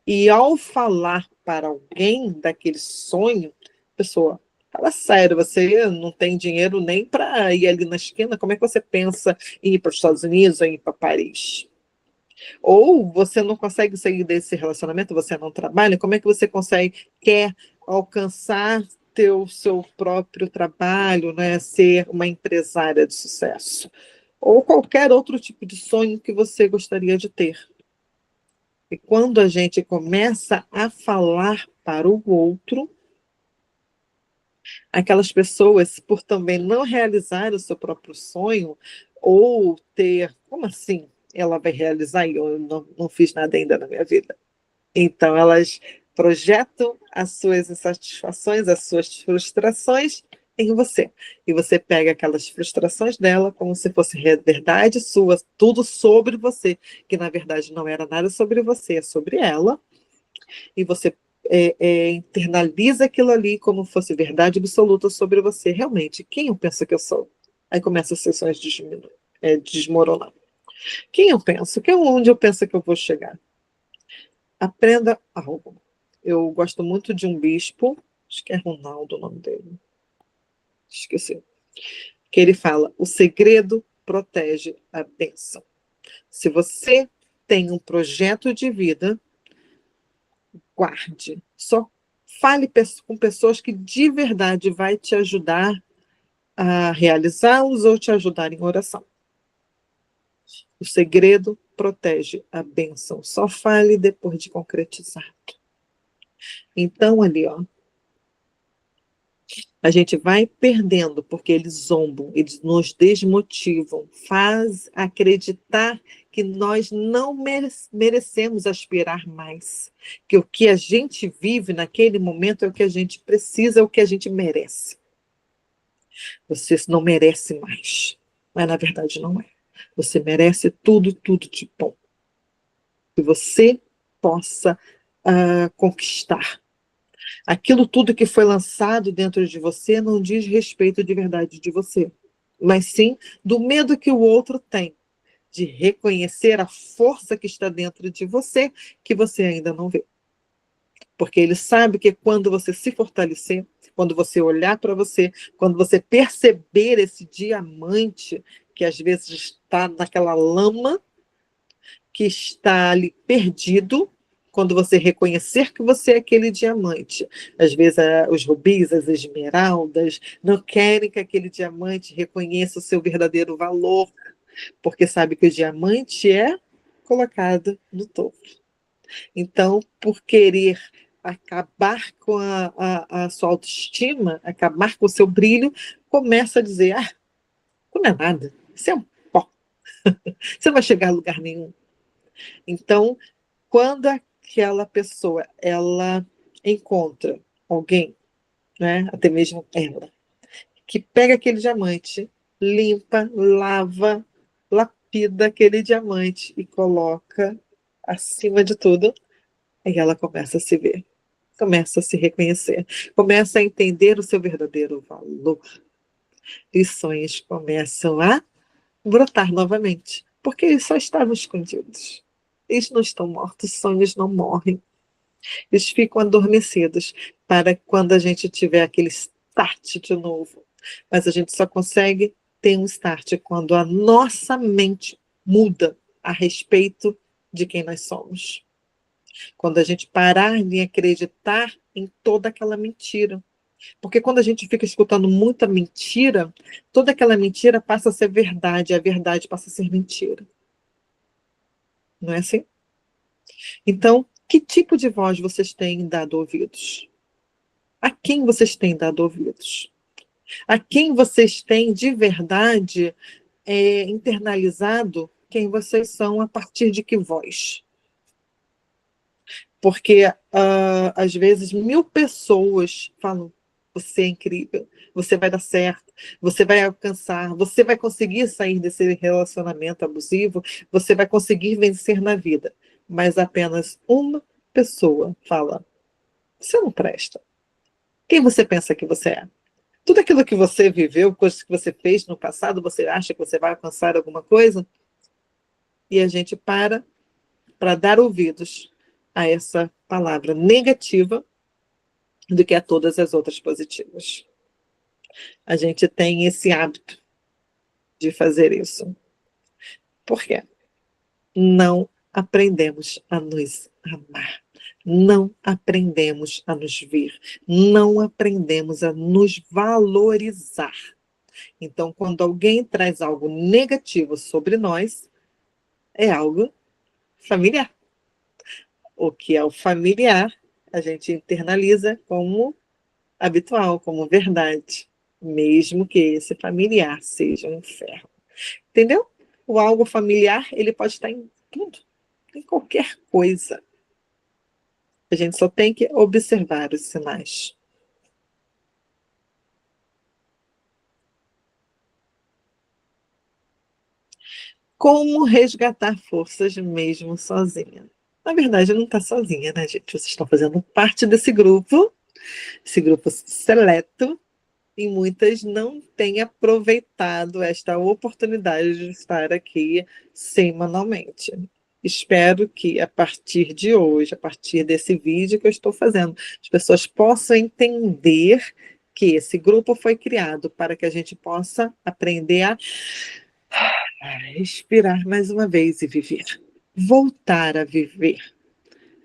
E ao falar para alguém daquele sonho, a pessoa, fala sério, você não tem dinheiro nem para ir ali na esquina, como é que você pensa em ir para os Estados Unidos ou em ir para Paris? Ou você não consegue sair desse relacionamento, você não trabalha, como é que você quer alcançar ter o seu próprio trabalho, né? Ser uma empresária de sucesso? Ou qualquer outro tipo de sonho que você gostaria de ter. E quando a gente começa a falar para o outro, aquelas pessoas, por também não realizar o seu próprio sonho, ou ter, como assim? Ela vai realizar e eu não fiz nada ainda na minha vida. Então, elas projetam as suas insatisfações, as suas frustrações em você. E você pega aquelas frustrações dela como se fosse verdade sua, tudo sobre você, que na verdade não era nada sobre você, é sobre ela. E você internaliza aquilo ali como fosse verdade absoluta sobre você. Realmente, quem eu penso que eu sou? Aí começa as sessões desmoronar. Quem eu penso? Onde eu penso que eu vou chegar? Aprenda algo. Eu gosto muito de um bispo, acho que é Ronaldo o nome dele, esqueci, que ele fala, o segredo protege a bênção. Se você tem um projeto de vida, guarde. Só fale com pessoas que de verdade vai te ajudar a realizá-los ou te ajudar em oração. O segredo protege a bênção. Só fale depois de concretizar. Então, ali, ó, a gente vai perdendo, porque eles zombam, eles nos desmotivam, faz acreditar que nós não merecemos aspirar mais, que o que a gente vive naquele momento é o que a gente precisa, é o que a gente merece. Você não merece mais, mas na verdade não é. Você merece tudo, tudo de bom. Que você possa conquistar. Aquilo tudo que foi lançado dentro de você não diz respeito de verdade de você, mas sim do medo que o outro tem de reconhecer a força que está dentro de você, que você ainda não vê. Porque ele sabe que quando você se fortalecer, quando você olhar para você, quando você perceber esse diamante que às vezes está naquela lama, que está ali perdido, quando você reconhecer que você é aquele diamante. Às vezes os rubis, as esmeraldas, não querem que aquele diamante reconheça o seu verdadeiro valor, porque sabe que o diamante é colocado no topo. Então, por querer acabar com a sua autoestima, acabar com o seu brilho, começa a dizer, não é nada, isso é um pó, você não vai chegar a lugar nenhum. Então, quando aquela pessoa ela encontra alguém, né, até mesmo ela, que pega aquele diamante, limpa, lava, lapida aquele diamante e coloca acima de tudo, aí ela começa a se ver, começa a se reconhecer, começa a entender o seu verdadeiro valor. E os sonhos começam a brotar novamente, porque eles só estavam escondidos. Eles não estão mortos, sonhos não morrem. Eles ficam adormecidos para quando a gente tiver aquele start de novo, Mas a gente só consegue ter um start quando a nossa mente muda a respeito de quem nós somos. Quando a gente parar de acreditar em toda aquela mentira. Porque quando a gente fica escutando muita mentira, toda aquela mentira passa a ser verdade, a verdade passa a ser mentira. Não é assim? Então, que tipo de voz vocês têm dado ouvidos? A quem vocês têm dado ouvidos? A quem vocês têm de verdade internalizado quem vocês são a partir de que voz? Porque, às vezes, 1000 pessoas falam: você é incrível, você vai dar certo, você vai alcançar, você vai conseguir sair desse relacionamento abusivo, você vai conseguir vencer na vida. Mas apenas uma pessoa fala: você não presta. Quem você pensa que você é? Tudo aquilo que você viveu, coisas que você fez no passado, você acha que você vai alcançar alguma coisa? E a gente para dar ouvidos a essa palavra negativa do que a todas as outras positivas. A gente tem esse hábito de fazer isso. Por quê? Não aprendemos a nos amar. Não aprendemos a nos ver. Não aprendemos a nos valorizar. Então, quando alguém traz algo negativo sobre nós, é algo familiar. O que é o familiar, a gente internaliza como habitual, como verdade, mesmo que esse familiar seja um inferno. Entendeu? O algo familiar, ele pode estar em tudo, em qualquer coisa. A gente só tem que observar os sinais. Como resgatar forças mesmo sozinha? Na verdade, não está sozinha, né, gente? Vocês estão fazendo parte desse grupo, esse grupo seleto, e muitas não têm aproveitado esta oportunidade de estar aqui semanalmente. Espero que a partir de hoje, a partir desse vídeo que eu estou fazendo, as pessoas possam entender que esse grupo foi criado para que a gente possa aprender a respirar mais uma vez e viver. Voltar a viver.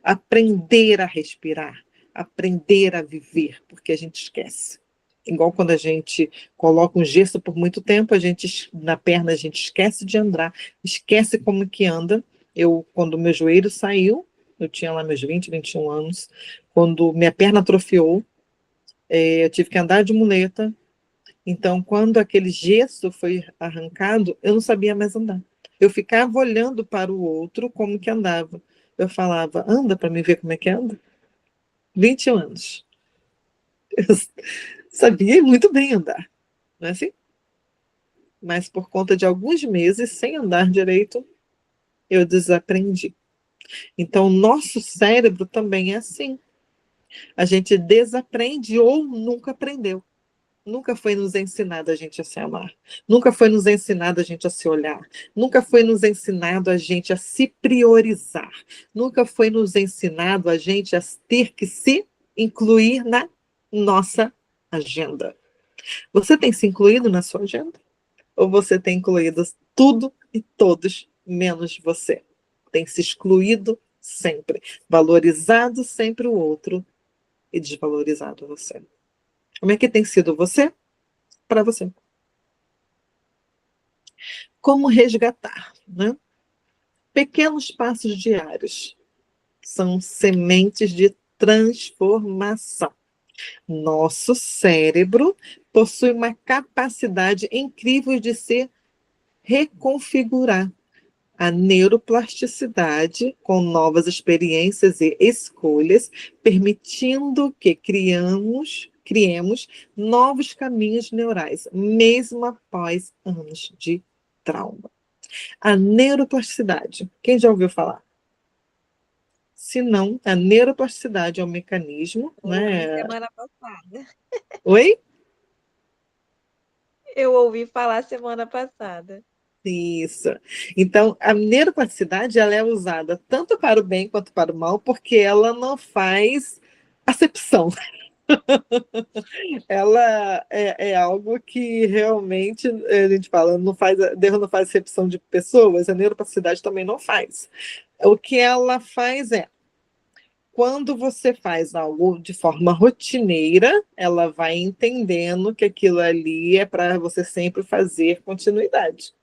Aprender a respirar. Aprender a viver, porque a gente esquece. Igual quando a gente coloca um gesso por muito tempo, na perna a gente esquece de andar, esquece como que anda. Quando meu joelho saiu, eu tinha lá meus 20, 21 anos, quando minha perna atrofiou, eu tive que andar de muleta. Então, quando aquele gesso foi arrancado, eu não sabia mais andar. Eu ficava olhando para o outro como que andava. Eu falava: anda para me ver como é que anda. 21 anos. Eu sabia muito bem andar, não é assim? Mas por conta de alguns meses sem andar direito, eu desaprendi. Então, o nosso cérebro também é assim. A gente desaprende ou nunca aprendeu. Nunca foi nos ensinado a gente a se amar. Nunca foi nos ensinado a gente a se olhar. Nunca foi nos ensinado a gente a se priorizar. Nunca foi nos ensinado a gente a ter que se incluir na nossa agenda. Você tem se incluído na sua agenda? Ou você tem incluído tudo e todos menos você? Tem se excluído sempre, valorizado sempre o outro e desvalorizado você. Como é que tem sido você para você? Como resgatar, né? Pequenos passos diários são sementes de transformação. Nosso cérebro possui uma capacidade incrível de se reconfigurar. A neuroplasticidade com novas experiências e escolhas, permitindo que criemos novos caminhos neurais, mesmo após anos de trauma. A neuroplasticidade, quem já ouviu falar? Se não, a neuroplasticidade é um mecanismo, né? Semana passada. Oi? Eu ouvi falar semana passada. Isso. Então, a neuroplasticidade ela é usada tanto para o bem quanto para o mal, porque ela não faz acepção. ela é algo que realmente a gente fala, não faz, Deus não faz acepção de pessoas, a neuroplasticidade também não faz. O que ela faz é, quando você faz algo de forma rotineira, ela vai entendendo que aquilo ali é para você sempre fazer continuidade.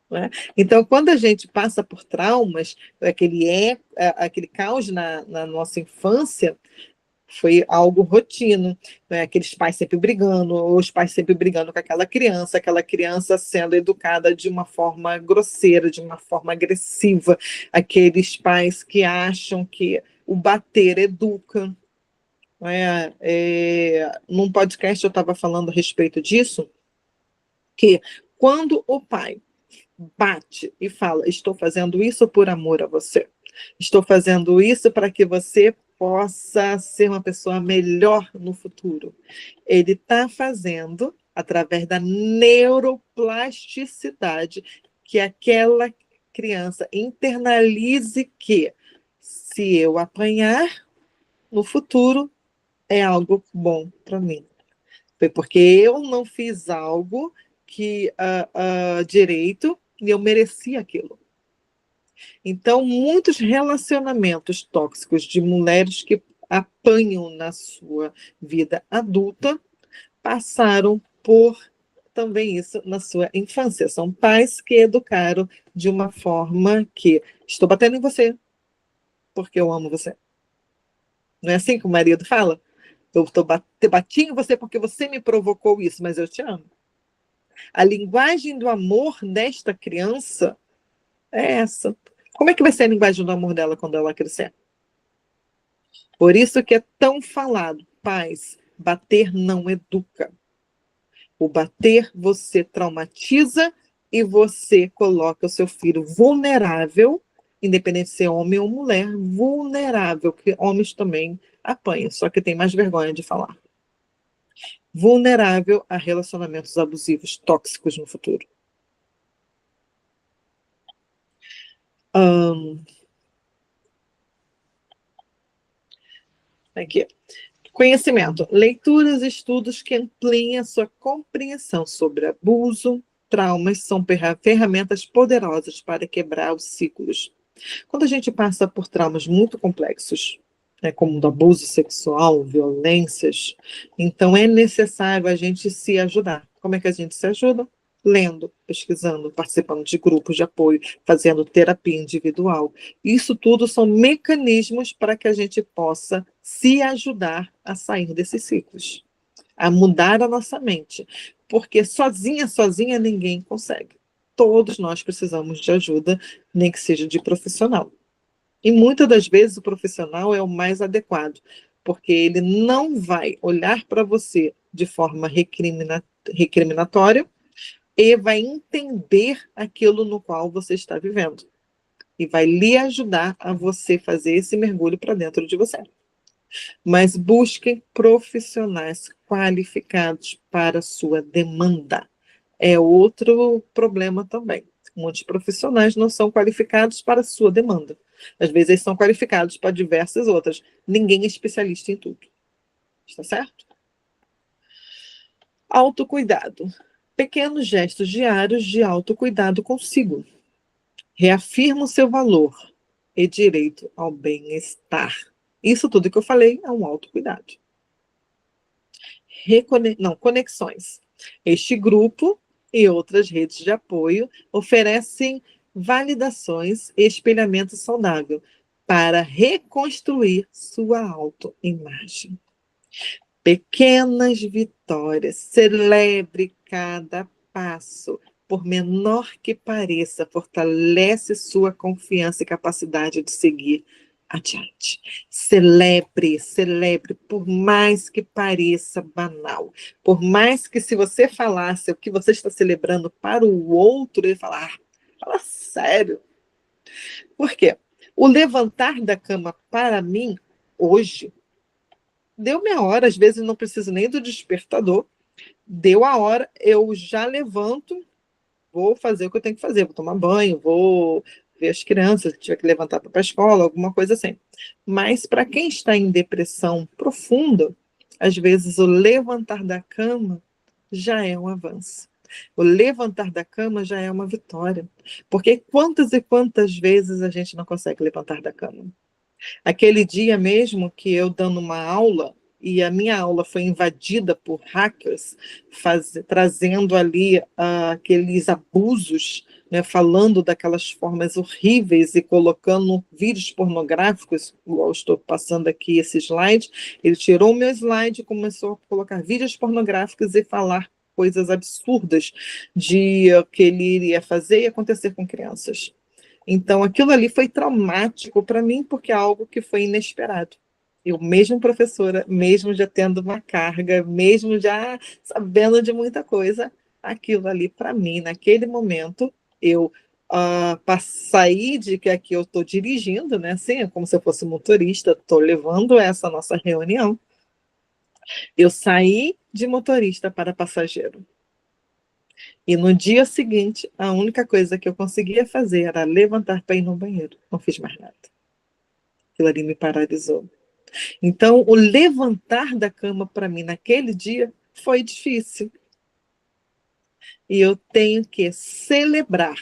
Né? Então, quando a gente passa por traumas, aquele caos na nossa infância, foi algo rotina, né? Aqueles pais sempre brigando, ou os pais sempre brigando com aquela criança sendo educada de uma forma grosseira, de uma forma agressiva, aqueles pais que acham que o bater educa. Né? Num podcast eu estava falando a respeito disso, que quando o pai bate e fala: estou fazendo isso por amor a você. Estou fazendo isso para que você possa ser uma pessoa melhor no futuro. Ele está fazendo através da neuroplasticidade que aquela criança internalize que se eu apanhar no futuro é algo bom para mim. Foi porque eu não fiz algo que direito e eu merecia aquilo. Então, muitos relacionamentos tóxicos de mulheres que apanham na sua vida adulta passaram por também isso na sua infância. São pais que educaram de uma forma que estou batendo em você porque eu amo você. Não é assim que o marido fala? Eu bati em você porque você me provocou isso, mas eu te amo. A linguagem do amor desta criança é essa. Como é que vai ser a linguagem do amor dela quando ela crescer? Por isso que é tão falado, pais, bater não educa. O bater você traumatiza e você coloca o seu filho vulnerável, independente de ser homem ou mulher, vulnerável, que homens também apanham, só que tem mais vergonha de falar. Vulnerável a relacionamentos abusivos, tóxicos no futuro. Aqui. Conhecimento. Leituras e estudos que ampliem a sua compreensão sobre abuso, traumas, são ferramentas poderosas para quebrar os ciclos. Quando a gente passa por traumas muito complexos, né, como do abuso sexual, violências, então é necessário a gente se ajudar. Como é que a gente se ajuda? Lendo, pesquisando, participando de grupos de apoio, fazendo terapia individual. Isso tudo são mecanismos para que a gente possa se ajudar a sair desses ciclos, a mudar a nossa mente. Porque sozinha ninguém consegue. Todos nós precisamos de ajuda, nem que seja de profissional. E muitas das vezes o profissional é o mais adequado, porque ele não vai olhar para você de forma recriminatória e vai entender aquilo no qual você está vivendo. E vai lhe ajudar a você fazer esse mergulho para dentro de você. Mas busquem profissionais qualificados para a sua demanda. É outro problema também. Muitos profissionais não são qualificados para a sua demanda. Às vezes eles são qualificados para diversas outras. Ninguém é especialista em tudo. Está certo? Autocuidado. Pequenos gestos diários de autocuidado consigo. Reafirma o seu valor e direito ao bem-estar. Isso tudo que eu falei é um autocuidado. Conexões. Este grupo e outras redes de apoio oferecem validações e espelhamento saudável para reconstruir sua autoimagem. Pequenas vitórias. Celebre cada passo. Por menor que pareça, fortalece sua confiança e capacidade de seguir adiante. Celebre, por mais que pareça banal. Por mais que se você falasse o que você está celebrando para o outro, ele falar, fala sério. Por quê? O levantar da cama para mim, hoje, deu minha hora, às vezes não preciso nem do despertador, deu a hora, eu já levanto, vou fazer o que eu tenho que fazer, vou tomar banho, vou ver as crianças, se tiver que levantar para ir para a escola, alguma coisa assim. Mas para quem está em depressão profunda, Às vezes, o levantar da cama já é um avanço. O levantar da cama já é uma vitória. Porque quantas e quantas vezes a gente não consegue levantar da cama? Aquele dia mesmo que eu dando uma aula, e a minha aula foi invadida por hackers, trazendo ali aqueles abusos, né, falando daquelas formas horríveis e colocando vídeos pornográficos, eu estou passando aqui esse slide, ele tirou o meu slide e começou a colocar vídeos pornográficos e falar coisas absurdas de que ele iria fazer e acontecer com crianças. Então, aquilo ali foi traumático para mim, porque é algo que foi inesperado. Eu, mesmo professora, mesmo já tendo uma carga, mesmo já sabendo de muita coisa, aquilo ali, para mim, naquele momento, eu saí de que aqui eu estou dirigindo, né? Assim, é como se eu fosse motorista, estou levando essa nossa reunião. Eu saí de motorista para passageiro. E no dia seguinte, a única coisa que eu conseguia fazer era levantar para ir no banheiro. Não fiz mais nada. Aquilo ali me paralisou. Então, o levantar da cama para mim naquele dia foi difícil. E eu tenho que celebrar.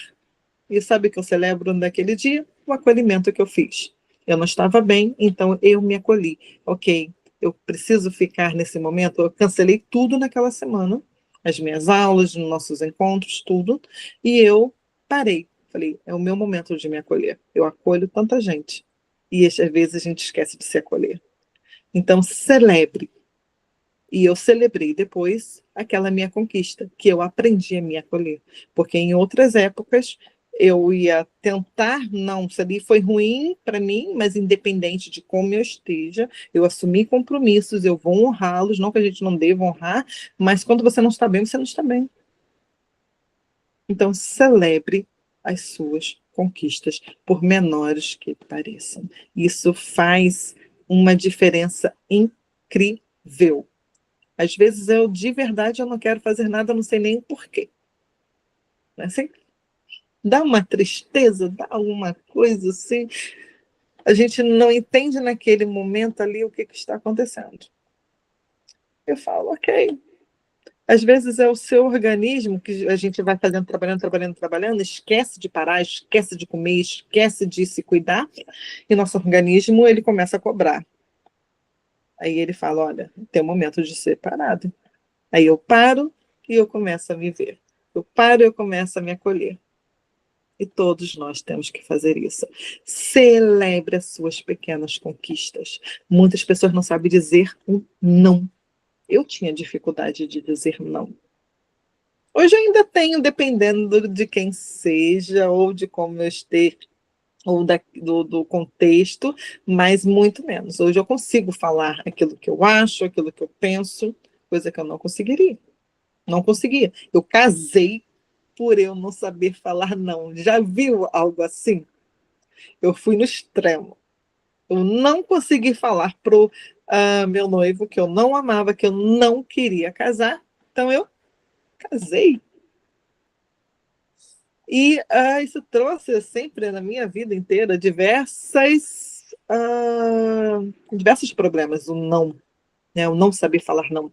E sabe o que eu celebro naquele dia? O acolhimento que eu fiz. Eu não estava bem, então eu me acolhi. Ok, eu preciso ficar nesse momento. Eu cancelei tudo naquela semana, as minhas aulas, nossos encontros, tudo. E eu parei. Falei, é o meu momento de me acolher. Eu acolho tanta gente. E às vezes a gente esquece de se acolher. Então, celebre. E eu celebrei depois aquela minha conquista, que eu aprendi a me acolher. Porque em outras épocas eu ia tentar, não, se ali foi ruim para mim, mas independente de como eu esteja, eu assumi compromissos, eu vou honrá-los, não que a gente não deva honrar, mas quando você não está bem, você não está bem. Então, celebre as suas conquistas, por menores que pareçam. Isso faz uma diferença incrível. Às vezes eu, de verdade, eu não quero fazer nada, eu não sei nem o porquê. Assim, dá uma tristeza, dá alguma coisa assim. A gente não entende naquele momento ali o que está acontecendo. Eu falo, ok. Às vezes é o seu organismo que a gente vai fazendo, trabalhando, esquece de parar, esquece de comer, esquece de se cuidar, e nosso organismo, ele começa a cobrar. Aí ele fala, olha, tem um momento de ser parado. Aí eu paro e eu começo a viver. Eu paro e eu começo a me acolher. E todos nós temos que fazer isso. Celebre as suas pequenas conquistas. Muitas pessoas não sabem dizer um não. Eu tinha dificuldade de dizer não. Hoje eu ainda tenho, dependendo de quem seja, ou de como eu esteja, ou do contexto, mas muito menos. Hoje eu consigo falar aquilo que eu acho, aquilo que eu penso, coisa que eu não conseguiria. Não conseguia. Eu casei por eu não saber falar não. Já viu algo assim? Eu fui no extremo. Eu não consegui falar pro meu noivo que eu não amava, que eu não queria casar. Então eu casei. E isso trouxe sempre na minha vida inteira diversos problemas, o não, né? O não saber falar não.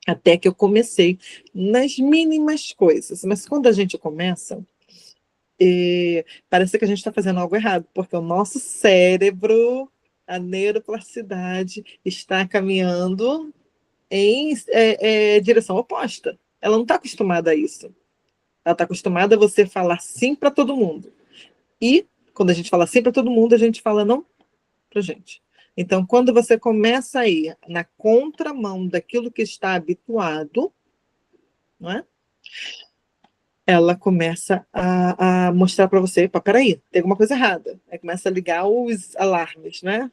Até que eu comecei nas mínimas coisas. Mas quando a gente começa, parece que a gente está fazendo algo errado, porque o nosso cérebro, a neuroplasticidade, está caminhando em direção oposta. Ela não está acostumada a isso. Ela está acostumada a você falar sim para todo mundo. E, quando a gente fala sim para todo mundo, a gente fala não para a gente. Então, quando você começa a ir na contramão daquilo que está habituado, não é? Ela começa a mostrar para você, peraí, tem alguma coisa errada. Aí começa a ligar os alarmes, né?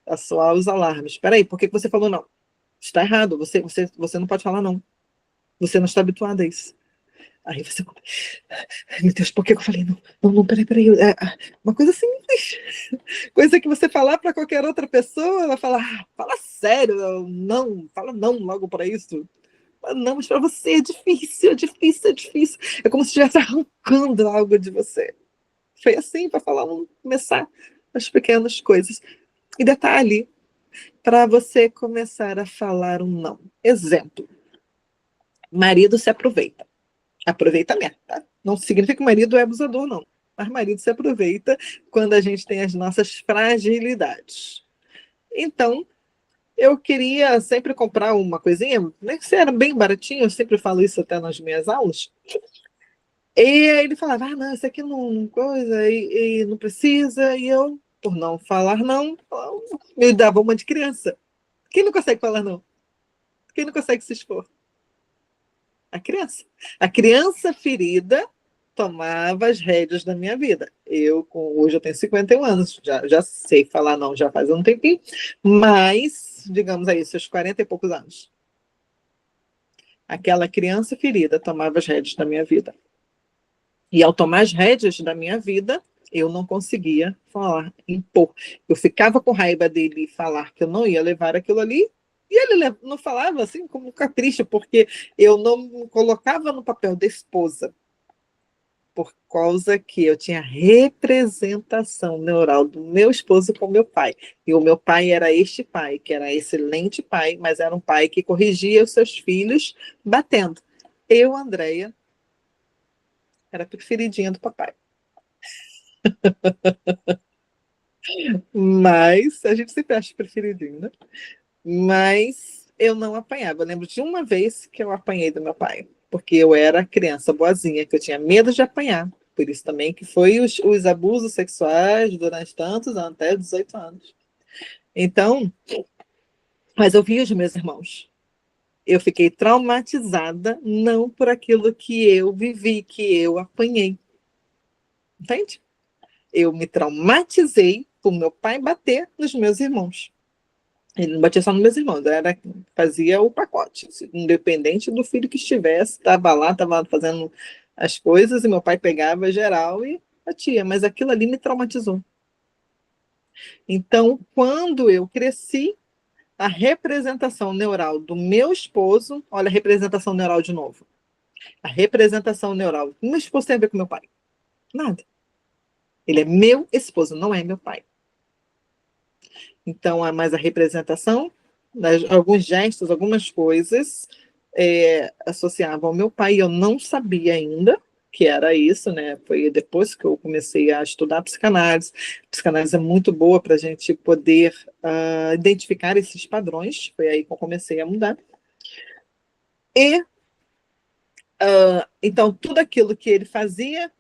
A soar os alarmes. Peraí, por que você falou não? Está errado, você não pode falar não. Você não está habituado a isso. Aí você, ai, meu Deus, por que eu falei não? Não, peraí. Uma coisa simples. Coisa que você falar para qualquer outra pessoa, ela fala, fala sério, não, fala não logo para isso. Não, mas para você é difícil. É como se estivesse arrancando algo de você. Foi assim para falar, começar as pequenas coisas. E detalhe, para você começar a falar um não. Exemplo, marido se aproveita. Aproveitamento, tá? Não significa que o marido é abusador, não. Mas marido se aproveita quando a gente tem as nossas fragilidades. Então, eu queria sempre comprar uma coisinha, né, que era bem baratinho, eu sempre falo isso até nas minhas aulas. E ele falava, não, isso aqui não coisa, e não precisa, e eu, por não falar não, me dava uma de criança. Quem não consegue falar não? Quem não consegue se expor? A criança. A criança ferida tomava as rédeas da minha vida. Hoje eu tenho 51 anos, já sei falar não, já faz um tempinho, mas, digamos aí, seus 40 e poucos anos. Aquela criança ferida tomava as rédeas da minha vida. E ao tomar as rédeas da minha vida, eu não conseguia falar, impor. Eu ficava com raiva dele falar que eu não ia levar aquilo ali, e ele não falava assim como um capricho, porque eu não me colocava no papel da esposa, por causa que eu tinha representação neural do meu esposo com meu pai. E o meu pai era este pai, que era excelente pai, mas era um pai que corrigia os seus filhos batendo. Eu, Andréia, era preferidinha do papai. Mas, a gente sempre acha preferidinho, né? Mas eu não apanhava. Eu lembro de uma vez que eu apanhei do meu pai, porque eu era criança boazinha, que eu tinha medo de apanhar. Por isso também que foi os abusos sexuais durante tantos anos, até 18 anos. Então, mas eu vi os meus irmãos. Eu fiquei traumatizada, não por aquilo que eu vivi, que eu apanhei. Entende? Eu me traumatizei por meu pai bater nos meus irmãos. Ele não batia só nos meus irmãos, fazia o pacote, independente do filho que estivesse, estava lá fazendo as coisas, e meu pai pegava geral e batia, mas aquilo ali me traumatizou. Então, quando eu cresci, a representação neural do meu esposo, olha a representação neural de novo, a representação neural do meu esposo tem a ver com meu pai? Nada. Ele é meu esposo, não é meu pai. Então, há mais a representação, alguns gestos, algumas coisas associavam ao meu pai, e eu não sabia ainda que era isso, né? Foi depois que eu comecei a estudar psicanálise. A psicanálise é muito boa para a gente poder identificar esses padrões, foi aí que eu comecei a mudar. E, então, tudo aquilo que ele fazia,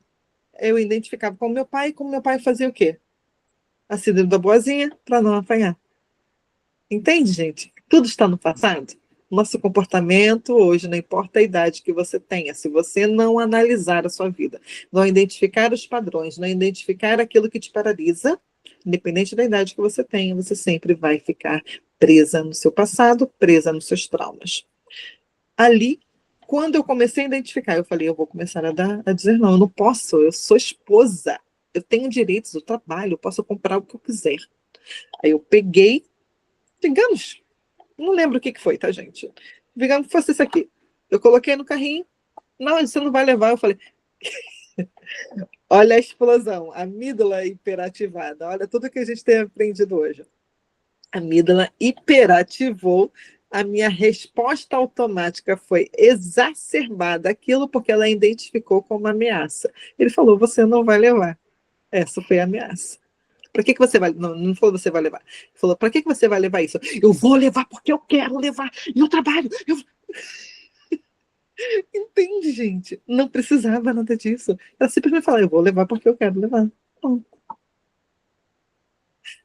eu identificava com meu pai, e como meu pai fazia o quê? A síndrome da boazinha, para não apanhar. Entende, gente? Tudo está no passado. Nosso comportamento hoje, não importa a idade que você tenha, se você não analisar a sua vida, não identificar os padrões, não identificar aquilo que te paralisa, independente da idade que você tenha, você sempre vai ficar presa no seu passado, presa nos seus traumas. Ali, quando eu comecei a identificar, eu falei, eu vou começar a dizer não, eu não posso, eu sou esposa, eu tenho direitos, eu trabalho, eu posso comprar o que eu quiser. Aí eu peguei, digamos, não lembro o que foi, tá, gente? Digamos que fosse isso aqui. Eu coloquei no carrinho. Não, você não vai levar. Eu falei, olha a explosão, a amígdala hiperativada. Olha tudo que a gente tem aprendido hoje. A amígdala hiperativou. A minha resposta automática foi exacerbada aquilo porque ela identificou como ameaça. Ele falou, você não vai levar. Essa foi a ameaça. Para que você vai... Não falou você vai levar. Ele falou, para que você vai levar isso? Eu vou levar porque eu quero levar. E eu trabalho. Entende, gente? Não precisava nada disso. Ela simplesmente fala, eu vou levar porque eu quero levar. Bom.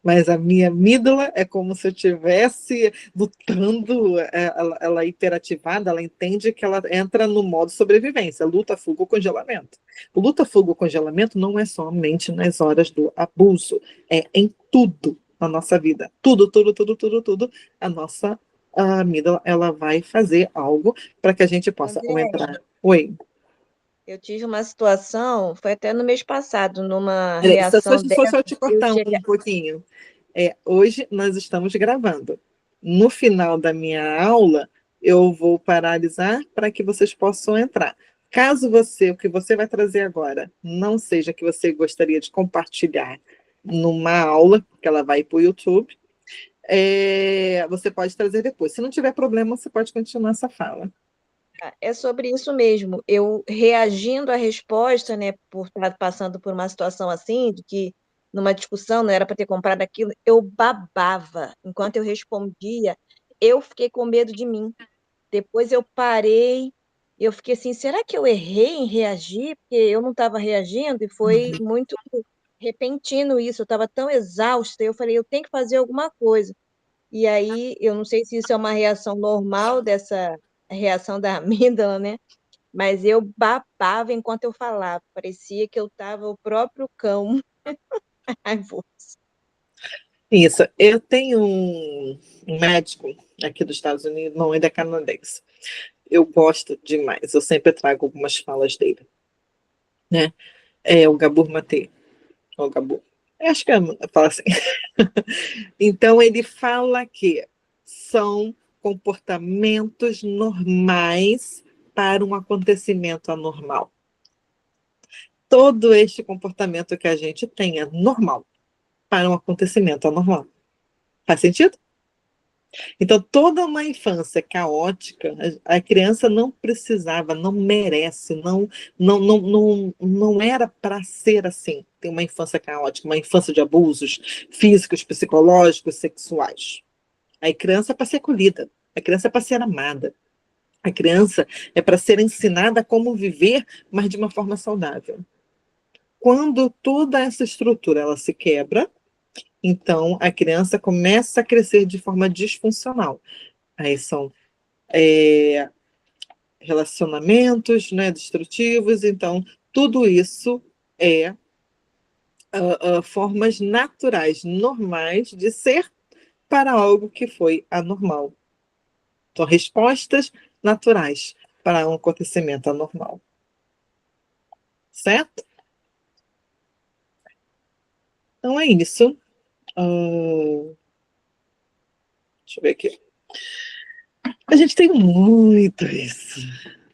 Mas a minha amígdala é como se eu estivesse lutando, ela é hiperativada, ela entende que ela entra no modo sobrevivência, luta, fuga ou congelamento. O luta, fuga ou congelamento não é somente nas horas do abuso, é em tudo na nossa vida. Tudo, a nossa amígdala, ela vai fazer algo para que a gente possa entrar. Oi. Eu tive uma situação, foi até no mês passado, numa reação Só eu te cortar um pouquinho. Hoje nós estamos gravando. No final da minha aula, eu vou paralisar para que vocês possam entrar. Caso o que você vai trazer agora, não seja que você gostaria de compartilhar numa aula, que ela vai para o YouTube, você pode trazer depois. Se não tiver problema, você pode continuar essa fala. É sobre isso mesmo. Eu reagindo à resposta, né, por estar passando por uma situação assim, de que numa discussão não era para ter comprado aquilo, eu babava. Enquanto eu respondia, eu fiquei com medo de mim. Depois eu parei, eu fiquei assim, será que eu errei em reagir? Porque eu não estava reagindo e foi muito repentino isso. Eu estava tão exausta, eu falei, eu tenho que fazer alguma coisa. E aí, eu não sei se isso é uma reação normal dessa reação da amígdala, né? Mas eu babava enquanto eu falava. Parecia que eu estava o próprio cão raivoso. Isso. Eu tenho um médico aqui dos Estados Unidos, não, ele é canadense. Eu gosto demais. Eu sempre trago algumas falas dele, né? É o Gabor Maté. O Gabor. Eu acho que fala assim. Então, ele fala que são comportamentos normais para um acontecimento anormal. Todo este comportamento que a gente tem é normal para um acontecimento anormal. Faz sentido? Então, toda uma infância caótica, a criança não precisava, não merece, não era para ser assim. Ter uma infância caótica, uma infância de abusos físicos, psicológicos, sexuais. A criança é para ser acolhida, a criança é para ser amada, a criança é para ser ensinada a como viver, mas de uma forma saudável. Quando toda essa estrutura ela se quebra, então a criança começa a crescer de forma disfuncional. Aí são relacionamentos, né, destrutivos, então tudo isso é formas naturais, normais de ser para algo que foi anormal. Então, respostas naturais para um acontecimento anormal. Certo? Então é isso. Deixa eu ver aqui. A gente tem muito isso.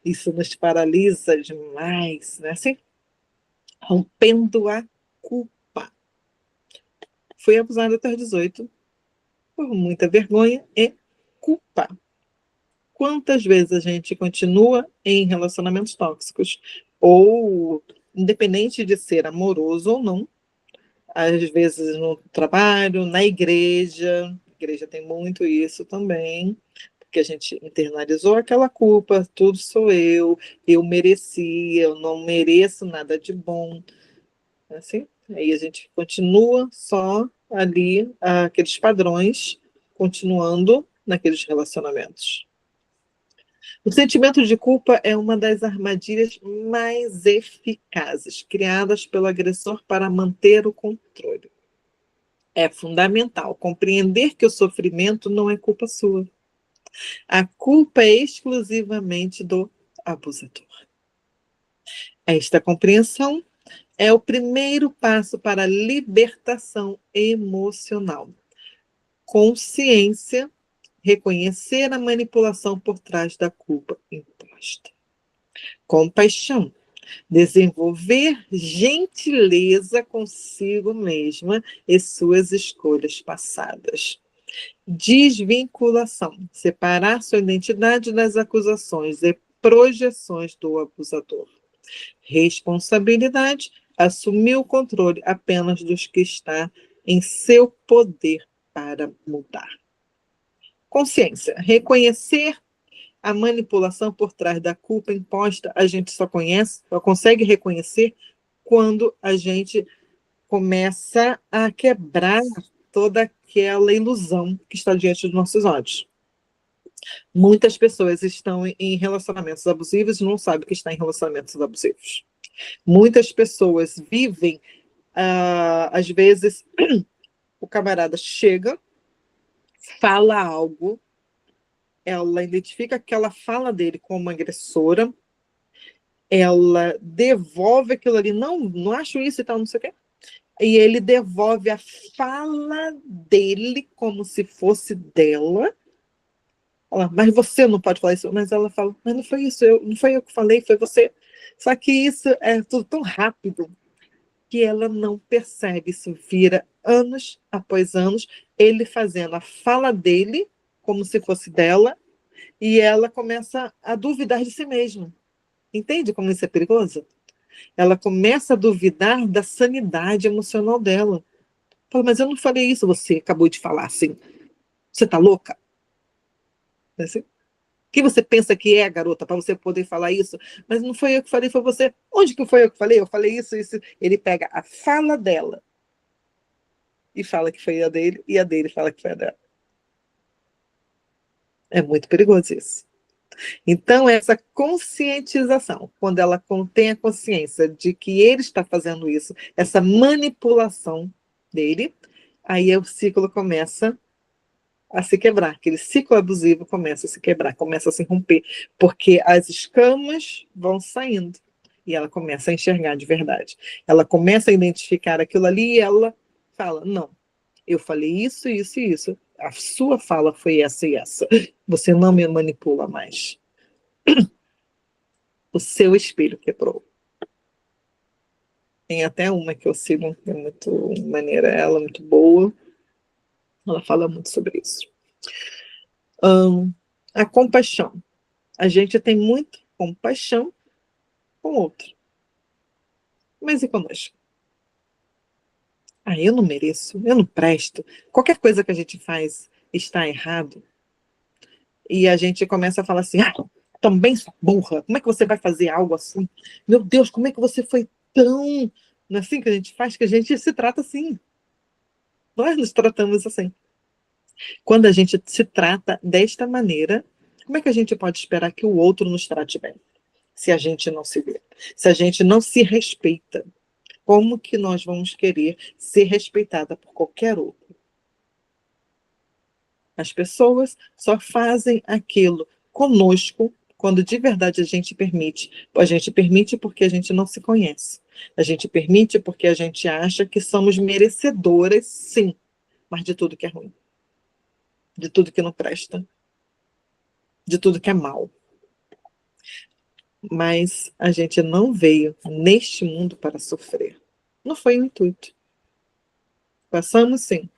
Isso nos paralisa demais, né? Assim, rompendo a culpa. Fui abusada até os 18 por muita vergonha e culpa. Quantas vezes a gente continua em relacionamentos tóxicos? Ou, independente de ser amoroso ou não, às vezes no trabalho, na igreja. A igreja tem muito isso também, porque a gente internalizou aquela culpa, tudo sou eu mereci, eu não mereço nada de bom. Assim, aí a gente continua só ali, aqueles padrões, continuando naqueles relacionamentos. O sentimento de culpa é uma das armadilhas mais eficazes criadas pelo agressor para manter o controle. É fundamental compreender que o sofrimento não é culpa sua. A culpa é exclusivamente do abusador. Esta compreensão é o primeiro passo para a libertação emocional. Consciência, reconhecer a manipulação por trás da culpa imposta. Compaixão, desenvolver gentileza consigo mesma e suas escolhas passadas. Desvinculação, separar sua identidade das acusações e projeções do abusador. Responsabilidade, assumir o controle apenas dos que está em seu poder para mudar. Consciência, reconhecer a manipulação por trás da culpa imposta, a gente só consegue reconhecer quando a gente começa a quebrar toda aquela ilusão que está diante dos nossos olhos. Muitas pessoas estão em relacionamentos abusivos e não sabem que está em relacionamentos abusivos. Muitas pessoas vivem, às vezes, o camarada chega, fala algo, ela identifica aquela fala dele como agressora, ela devolve aquilo ali, não acho isso e tal, não sei o quê, e ele devolve a fala dele como se fosse dela. Ela, mas você não pode falar isso. Mas ela fala, mas não foi isso, não foi eu que falei, foi você. Só que isso é tudo tão rápido. que ela não percebe. Isso vira anos após anos, ele fazendo a fala dele como se fosse dela, e ela começa a duvidar de si mesma. Entende como isso é perigoso? Ela começa a duvidar da sanidade emocional dela. Fala, mas eu não falei isso, você acabou de falar assim. Você tá louca? Assim? O que você pensa que é, garota, para você poder falar isso? Mas não foi eu que falei, foi você. Onde que foi eu que falei? Eu falei isso, isso. Ele pega a fala dela e fala que foi a dele, e a dele fala que foi a dela. É muito perigoso isso. Então, essa conscientização, quando ela tem a consciência de que ele está fazendo isso, essa manipulação dele, aí o ciclo começa a se quebrar, aquele ciclo abusivo começa a se quebrar, começa a se romper, porque as escamas vão saindo e ela começa a enxergar de verdade. Ela começa a identificar aquilo ali e ela fala, não, eu falei isso, isso e isso. A sua fala foi essa e essa. Você não me manipula mais. O seu espelho quebrou. Tem até uma que eu sigo, que é muito maneira, ela é muito boa. Ela fala muito sobre isso. A compaixão. A gente tem muita compaixão com o outro. Mas e conosco? Ah, eu não mereço, eu não presto. Qualquer coisa que a gente faz está errado. E a gente começa a falar assim, também sou burra, como é que você vai fazer algo assim? Meu Deus, como é que você foi tão... Não é assim que a gente faz, que a gente se trata assim. Nós nos tratamos assim. Quando a gente se trata desta maneira, como é que a gente pode esperar que o outro nos trate bem? Se a gente não se vê, se a gente não se respeita, como que nós vamos querer ser respeitada por qualquer outro? As pessoas só fazem aquilo conosco quando de verdade a gente permite. A gente permite porque a gente não se conhece. A gente permite porque a gente acha que somos merecedoras, sim, mas de tudo que é ruim, de tudo que não presta, de tudo que é mal. Mas a gente não veio neste mundo para sofrer. Não foi o intuito. Passamos, sim,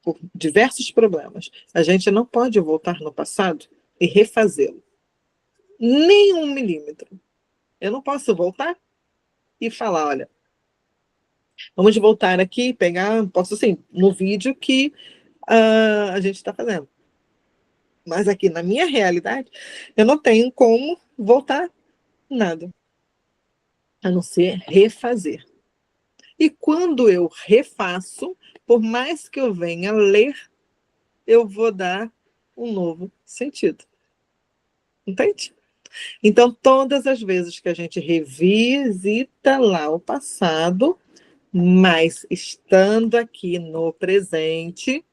por diversos problemas. A gente não pode voltar no passado e refazê-lo. Nem 1 milímetro. Eu não posso voltar e falar, olha, vamos voltar aqui e pegar, posso sim, no vídeo que a gente está fazendo. Mas aqui na minha realidade, eu não tenho como voltar nada, a não ser refazer. E quando eu refaço, por mais que eu venha ler, eu vou dar um novo sentido. Entende? Então, todas as vezes que a gente revisita lá o passado, mas estando aqui no presente,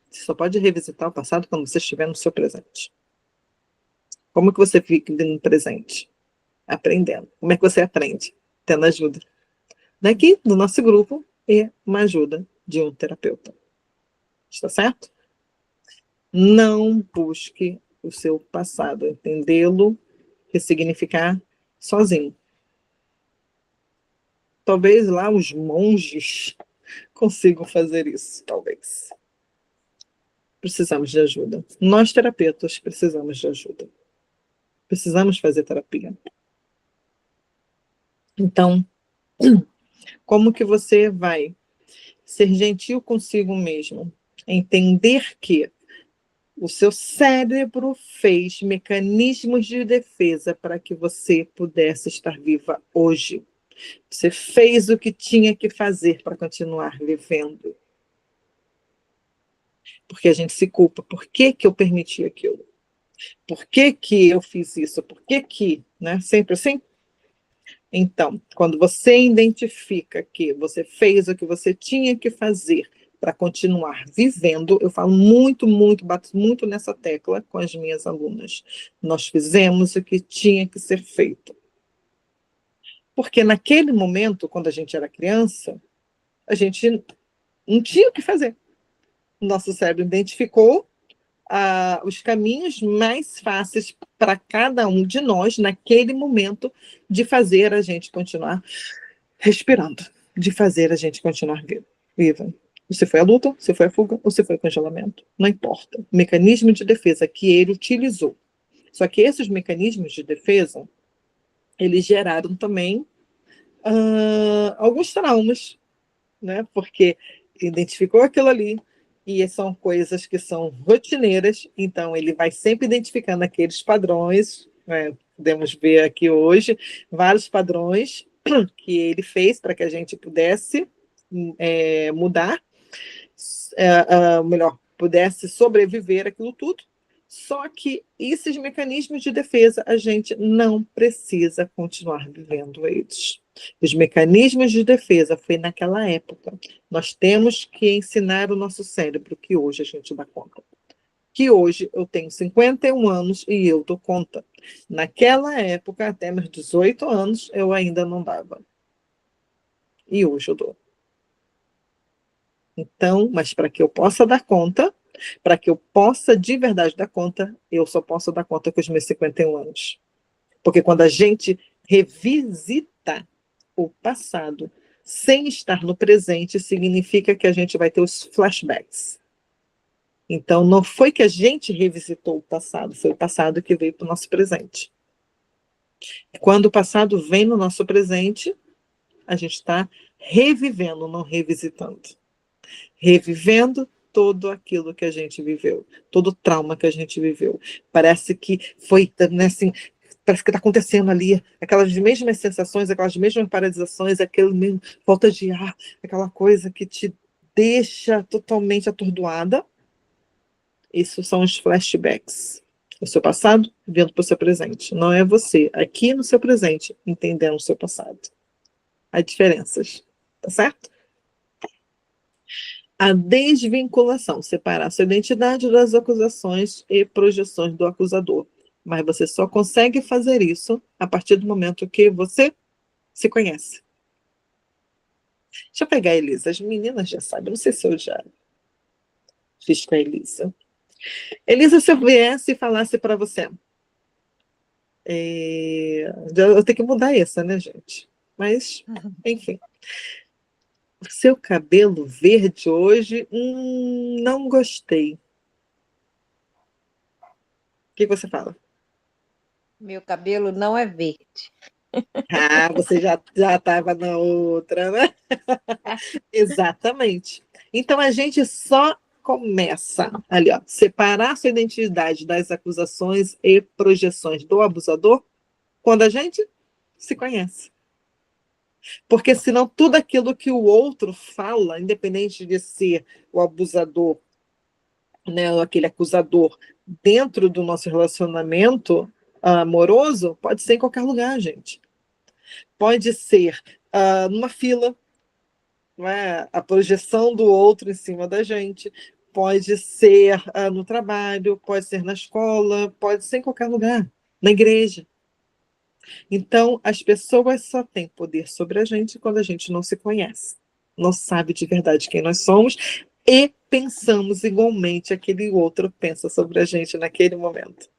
você só pode revisitar o passado quando você estiver no seu presente. Como que você fica no presente? Aprendendo. Como é que você aprende? Tendo ajuda. Daqui, do nosso grupo, e uma ajuda de um terapeuta. Está certo? Não busque o seu passado, entendê-lo, ressignificar sozinho. Talvez lá os monges consigam fazer isso, talvez. Precisamos de ajuda. Nós, terapeutas, precisamos de ajuda. Precisamos fazer terapia. Então, como que você vai ser gentil consigo mesmo? Entender que o seu cérebro fez mecanismos de defesa para que você pudesse estar viva hoje. Você fez o que tinha que fazer para continuar vivendo. Porque a gente se culpa. Por que que eu permiti aquilo? Por que que eu fiz isso? Por que que, né? Sempre assim? Então, quando você identifica que você fez o que você tinha que fazer para continuar vivendo, eu falo muito, bato muito nessa tecla com as minhas alunas. Nós fizemos o que tinha que ser feito. Porque naquele momento, quando a gente era criança, a gente não tinha o que fazer. Nosso cérebro identificou os caminhos mais fáceis para cada um de nós, naquele momento, de fazer a gente continuar respirando, de fazer a gente continuar viva. Se foi a luta, se foi a fuga, ou se foi o congelamento, não importa. O mecanismo de defesa que ele utilizou. Só que esses mecanismos de defesa, eles geraram também alguns traumas, né? Porque identificou aquilo ali, e são coisas que são rotineiras, então ele vai sempre identificando aqueles padrões, né? Podemos ver aqui hoje vários padrões que ele fez para que a gente pudesse mudar, melhor, pudesse sobreviver aquilo tudo. Só que esses mecanismos de defesa, a gente não precisa continuar vivendo eles. Os mecanismos de defesa foi naquela época. Nós temos que ensinar o nosso cérebro que hoje a gente dá conta. Que hoje eu tenho 51 anos e eu dou conta. Naquela época, até meus 18 anos, eu ainda não dava. E hoje eu dou. Então, mas para que eu possa dar conta, para que eu possa de verdade dar conta, eu só posso dar conta com os meus 51 anos. Porque quando a gente revisita o passado sem estar no presente, significa que a gente vai ter os flashbacks. Então, não foi que a gente revisitou o passado, foi o passado que veio para o nosso presente. Quando o passado vem no nosso presente, a gente está revivendo, não revisitando. Revivendo todo aquilo que a gente viveu, todo o trauma que a gente viveu. Parece que foi, né, assim, parece que está acontecendo ali, aquelas mesmas sensações, aquelas mesmas paralisações, aquele mesmo falta de ar, aquela coisa que te deixa totalmente atordoada. Isso são os flashbacks. O seu passado vindo para o seu presente. Não é você, aqui no seu presente, entendendo o seu passado. Há diferenças, tá certo? A desvinculação, separar sua identidade das acusações e projeções do acusador. Mas você só consegue fazer isso a partir do momento que você se conhece. Deixa eu pegar a Elisa, as meninas já sabem, não sei se eu já fiz com a Elisa. Elisa, se eu viesse e falasse para você, eu tenho que mudar essa, né, gente? Mas, enfim. O seu cabelo verde hoje, não gostei. O que você fala? Meu cabelo não é verde. Ah, você já estava na outra, né? Exatamente. Então a gente só começa ali, ó, separar sua identidade das acusações e projeções do abusador quando a gente se conhece. Porque senão tudo aquilo que o outro fala, independente de ser o abusador, né, aquele acusador, dentro do nosso relacionamento amoroso, pode ser em qualquer lugar, gente. Pode ser numa fila, não é? A projeção do outro em cima da gente, pode ser no trabalho, pode ser na escola, pode ser em qualquer lugar, na igreja. Então, as pessoas só têm poder sobre a gente quando a gente não se conhece, não sabe de verdade quem nós somos e pensamos igualmente aquele outro pensa sobre a gente naquele momento.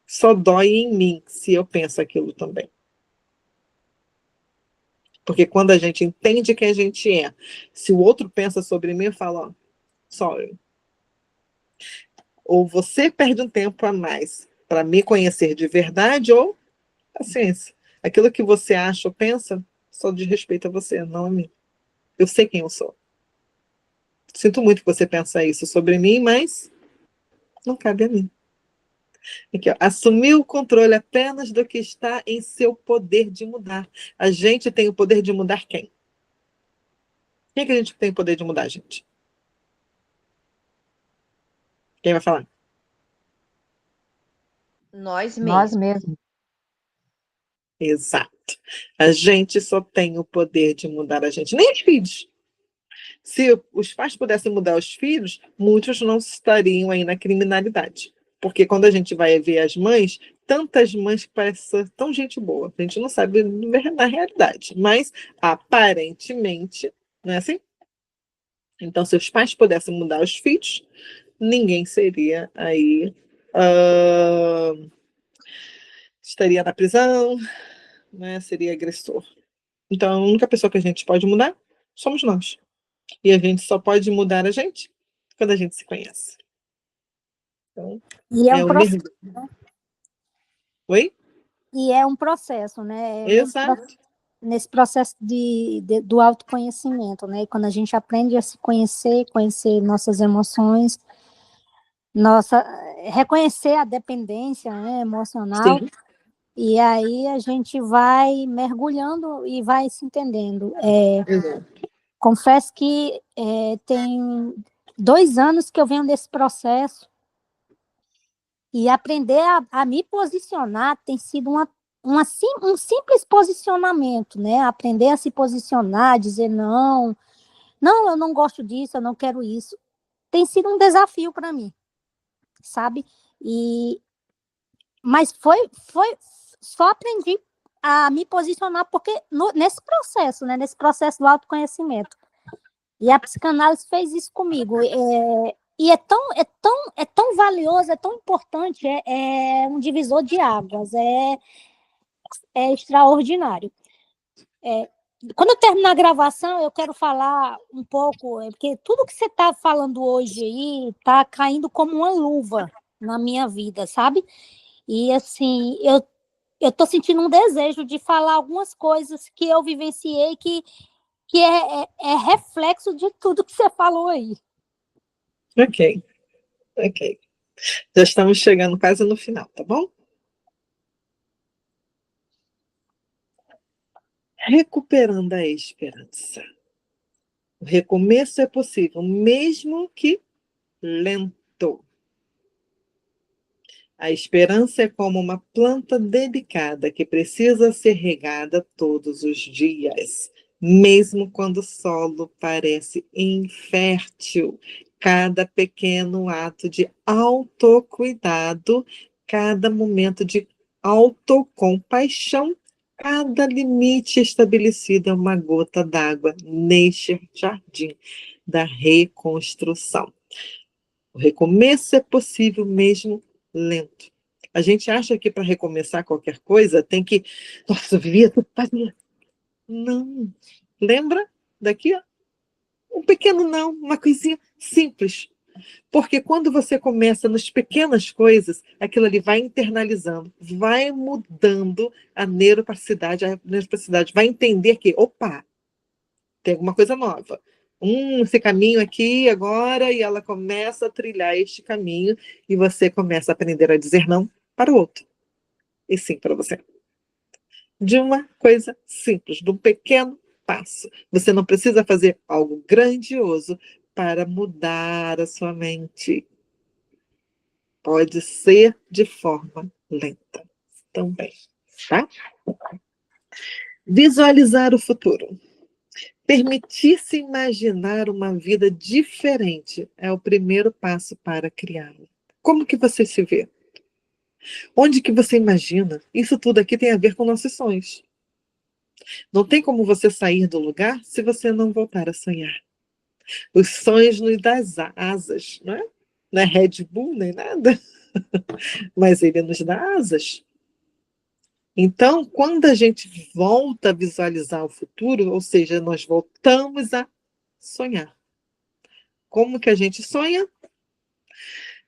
Só dói em mim se eu penso aquilo também. Porque quando a gente entende quem a gente é, se o outro pensa sobre mim, eu falo, ó, sorry. Ou você perde um tempo a mais para me conhecer de verdade, ou paciência. Aquilo que você acha ou pensa, só diz respeito a você, não a mim. Eu sei quem eu sou. Sinto muito que você pensa isso sobre mim, mas não cabe a mim. Aqui, ó, assumir o controle apenas do que está em seu poder de mudar. A gente tem o poder de mudar quem? Quem é que a gente tem o poder de mudar, gente? Quem vai falar? Nós Nós mesmos. mesmos. Exato. A gente só tem o poder de mudar a gente, nem os filhos. Se os pais pudessem mudar os filhos, muitos não estariam aí na criminalidade. Porque quando a gente vai ver as mães, tantas mães que parecem tão gente boa, a gente não sabe na realidade, mas aparentemente, não é assim? Então, se os pais pudessem mudar os filhos, ninguém seria aí, estaria na prisão, né? Seria agressor. Então, a única pessoa que a gente pode mudar somos nós. E a gente só pode mudar a gente quando a gente se conhece. Então, E é é um o processo, mergulho. Oi? e é um processo, né? Exato. Nesse processo do autoconhecimento, né? Quando a gente aprende a se conhecer, conhecer nossas emoções, reconhecer a dependência, né, emocional, Sim. e aí a gente vai mergulhando e vai se entendendo. Exato. Confesso que tem 2 anos que eu venho desse processo e aprender a me posicionar tem sido um simples posicionamento, né? Aprender a se posicionar, dizer não, eu não gosto disso, eu não quero isso. Tem sido um desafio para mim, sabe? Mas só aprendi a me posicionar porque nesse processo, né? Nesse processo do autoconhecimento. E a psicanálise fez isso comigo. E é tão valioso, é tão importante, é um divisor de águas, é extraordinário. Quando eu terminar a gravação, eu quero falar um pouco, porque tudo que você está falando hoje aí está caindo como uma luva na minha vida, sabe? E assim, eu estou sentindo um desejo de falar algumas coisas que eu vivenciei que é reflexo de tudo que você falou aí. Ok. Já estamos chegando quase no final, tá bom? Recuperando a esperança. O recomeço é possível, mesmo que lento. A esperança é como uma planta delicada que precisa ser regada todos os dias, mesmo quando o solo parece infértil. Cada pequeno ato de autocuidado, cada momento de autocompaixão, cada limite estabelecido é uma gota d'água neste jardim da reconstrução. O recomeço é possível mesmo lento. A gente acha que para recomeçar qualquer coisa tem que, nossa, eu vivia tudo, fazia. Não. Lembra daqui, ó? Um pequeno não, uma coisinha simples. Porque quando você começa nas pequenas coisas, aquilo ali vai internalizando, vai mudando a neuroplasticidade, vai entender que, opa, tem alguma coisa nova. Esse caminho aqui agora, e ela começa a trilhar este caminho, e você começa a aprender a dizer não para o outro. E sim para você. De uma coisa simples, de um pequeno passo. Você não precisa fazer algo grandioso para mudar a sua mente. Pode ser de forma lenta também, tá? Visualizar o futuro. Permitir-se imaginar uma vida diferente é o primeiro passo para criá-la. Como que você se vê? Onde que você imagina? Isso tudo aqui tem a ver com nossos sonhos. Não tem como você sair do lugar se você não voltar a sonhar. Os sonhos nos dão asas, não é? Não é Red Bull nem nada, mas ele nos dá asas. Então, quando a gente volta a visualizar o futuro, ou seja, nós voltamos a sonhar. Como que a gente sonha?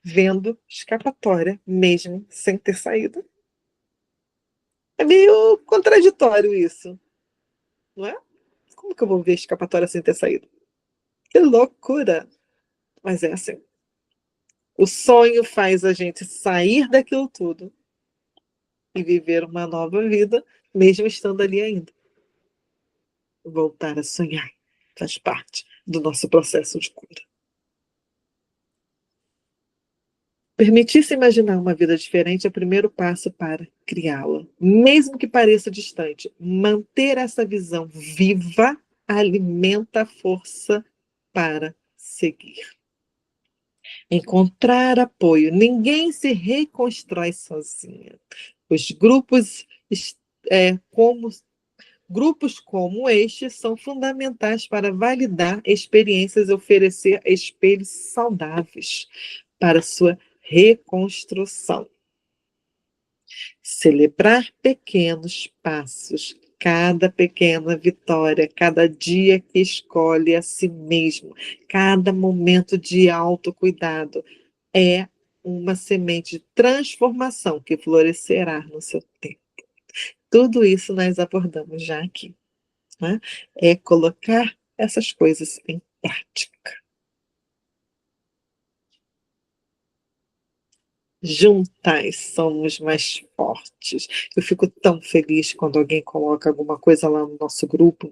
Vendo escapatória, mesmo sem ter saído. É meio contraditório isso, não é? Como que eu vou ver escapatória sem ter saído? Que loucura! Mas é assim. O sonho faz a gente sair daquilo tudo e viver uma nova vida, mesmo estando ali ainda. Voltar a sonhar faz parte do nosso processo de cura. Permitir-se imaginar uma vida diferente é o primeiro passo para criá-la. Mesmo que pareça distante, manter essa visão viva alimenta a força para seguir. Encontrar apoio. Ninguém se reconstrói sozinha. Os grupos, como Grupos como este são fundamentais para validar experiências e oferecer espelhos saudáveis para sua reconstrução. Celebrar pequenos passos, cada pequena vitória, cada dia que escolhe a si mesmo, cada momento de autocuidado é uma semente de transformação que florescerá no seu tempo. Tudo isso nós abordamos já aqui, né? É colocar essas coisas em prática. Juntas somos mais fortes. Eu fico tão feliz quando alguém coloca alguma coisa lá no nosso grupo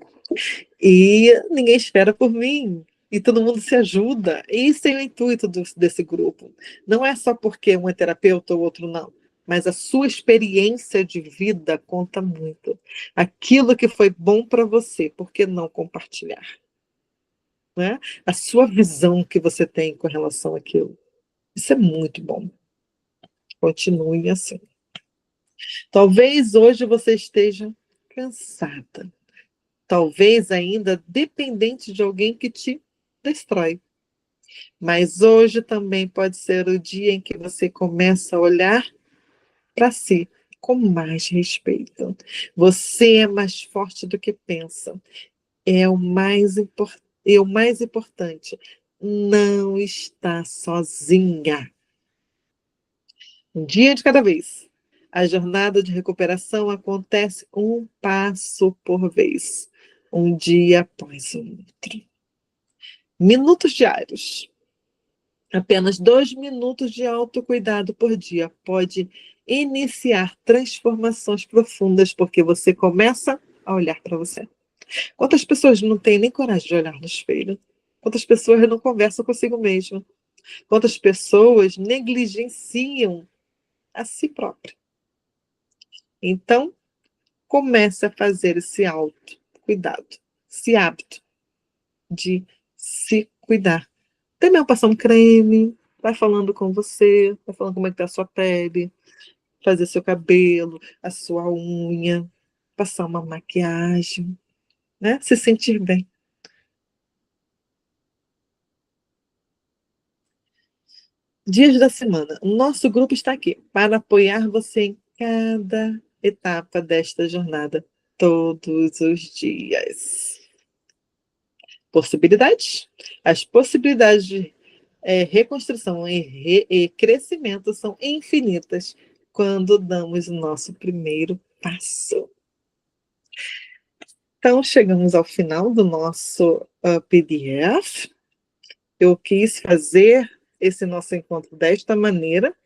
e ninguém espera por mim. E todo mundo se ajuda. Esse é o intuito desse grupo. Não é só porque um é terapeuta ou outro não, mas a sua experiência de vida conta muito. Aquilo que foi bom para você, por que não compartilhar? Né? A sua visão que você tem com relação àquilo. Isso é muito bom. Continue assim. Talvez hoje você esteja cansada. Talvez ainda dependente de alguém que te destrói. Mas hoje também pode ser o dia em que você começa a olhar para si com mais respeito. Você é mais forte do que pensa. É o mais importante, não está sozinha. Um dia de cada vez. A jornada de recuperação acontece um passo por vez, um dia após o outro. Minutos diários. Apenas 2 minutos de autocuidado por dia pode iniciar transformações profundas, porque você começa a olhar para você. Quantas pessoas não têm nem coragem de olhar no espelho? Quantas pessoas não conversam consigo mesmo? Quantas pessoas negligenciam a si própria? Então, comece a fazer esse autocuidado, esse hábito de se cuidar. Até mesmo passar um creme, vai falando com você, vai falando como é que tá a sua pele, fazer seu cabelo, a sua unha, passar uma maquiagem, né? Se sentir bem. Dias da semana. O nosso grupo está aqui para apoiar você em cada etapa desta jornada, todos os dias. Possibilidades? As possibilidades de reconstrução e crescimento são infinitas quando damos o nosso primeiro passo. Então, chegamos ao final do nosso PDF. Eu quis fazer esse nosso encontro desta maneira,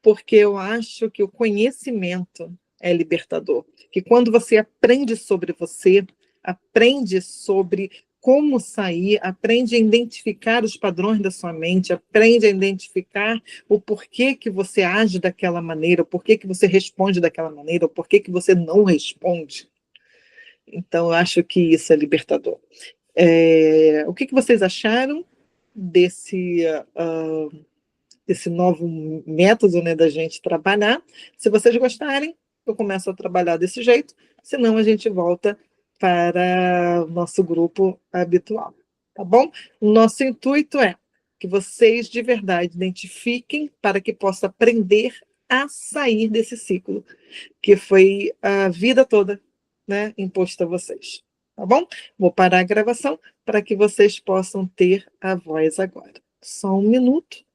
porque eu acho que o conhecimento é libertador. Que quando você aprende sobre você, aprende sobre como sair, aprende a identificar os padrões da sua mente, aprende a identificar o porquê que você age daquela maneira, o porquê que você responde daquela maneira, o porquê que você não responde. Então, eu acho que isso é libertador. O que vocês acharam desse novo método, né, da gente trabalhar? Se vocês gostarem, eu começo a trabalhar desse jeito, senão a gente volta para o nosso grupo habitual, tá bom? O nosso intuito é que vocês de verdade identifiquem para que possam aprender a sair desse ciclo, que foi a vida toda, né, imposto a vocês, tá bom? Vou parar a gravação para que vocês possam ter a voz agora. Só um minuto.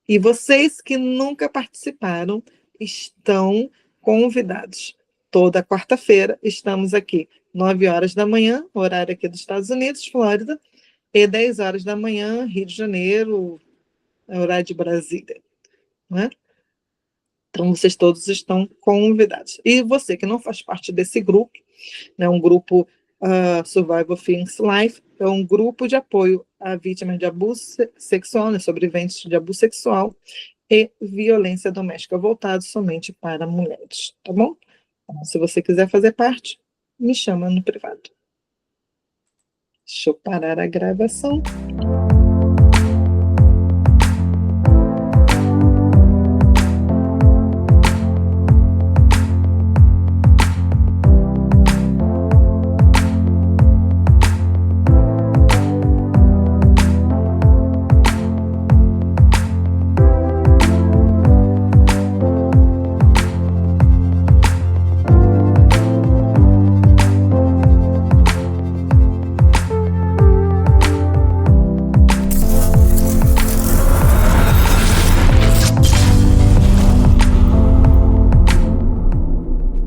E vocês que nunca participaram estão convidados. Toda quarta-feira estamos aqui, 9 horas da manhã, horário aqui dos Estados Unidos, Flórida, e 10 horas da manhã, Rio de Janeiro, horário de Brasília, né? Então, vocês todos estão convidados. E você que não faz parte desse grupo, né, um grupo Survival Things Life, é um grupo de apoio a vítimas de abuso sexual, né, sobreviventes de abuso sexual e violência doméstica, voltado somente para mulheres, tá bom? Então, se você quiser fazer parte, me chama no privado. Deixa eu parar a gravação.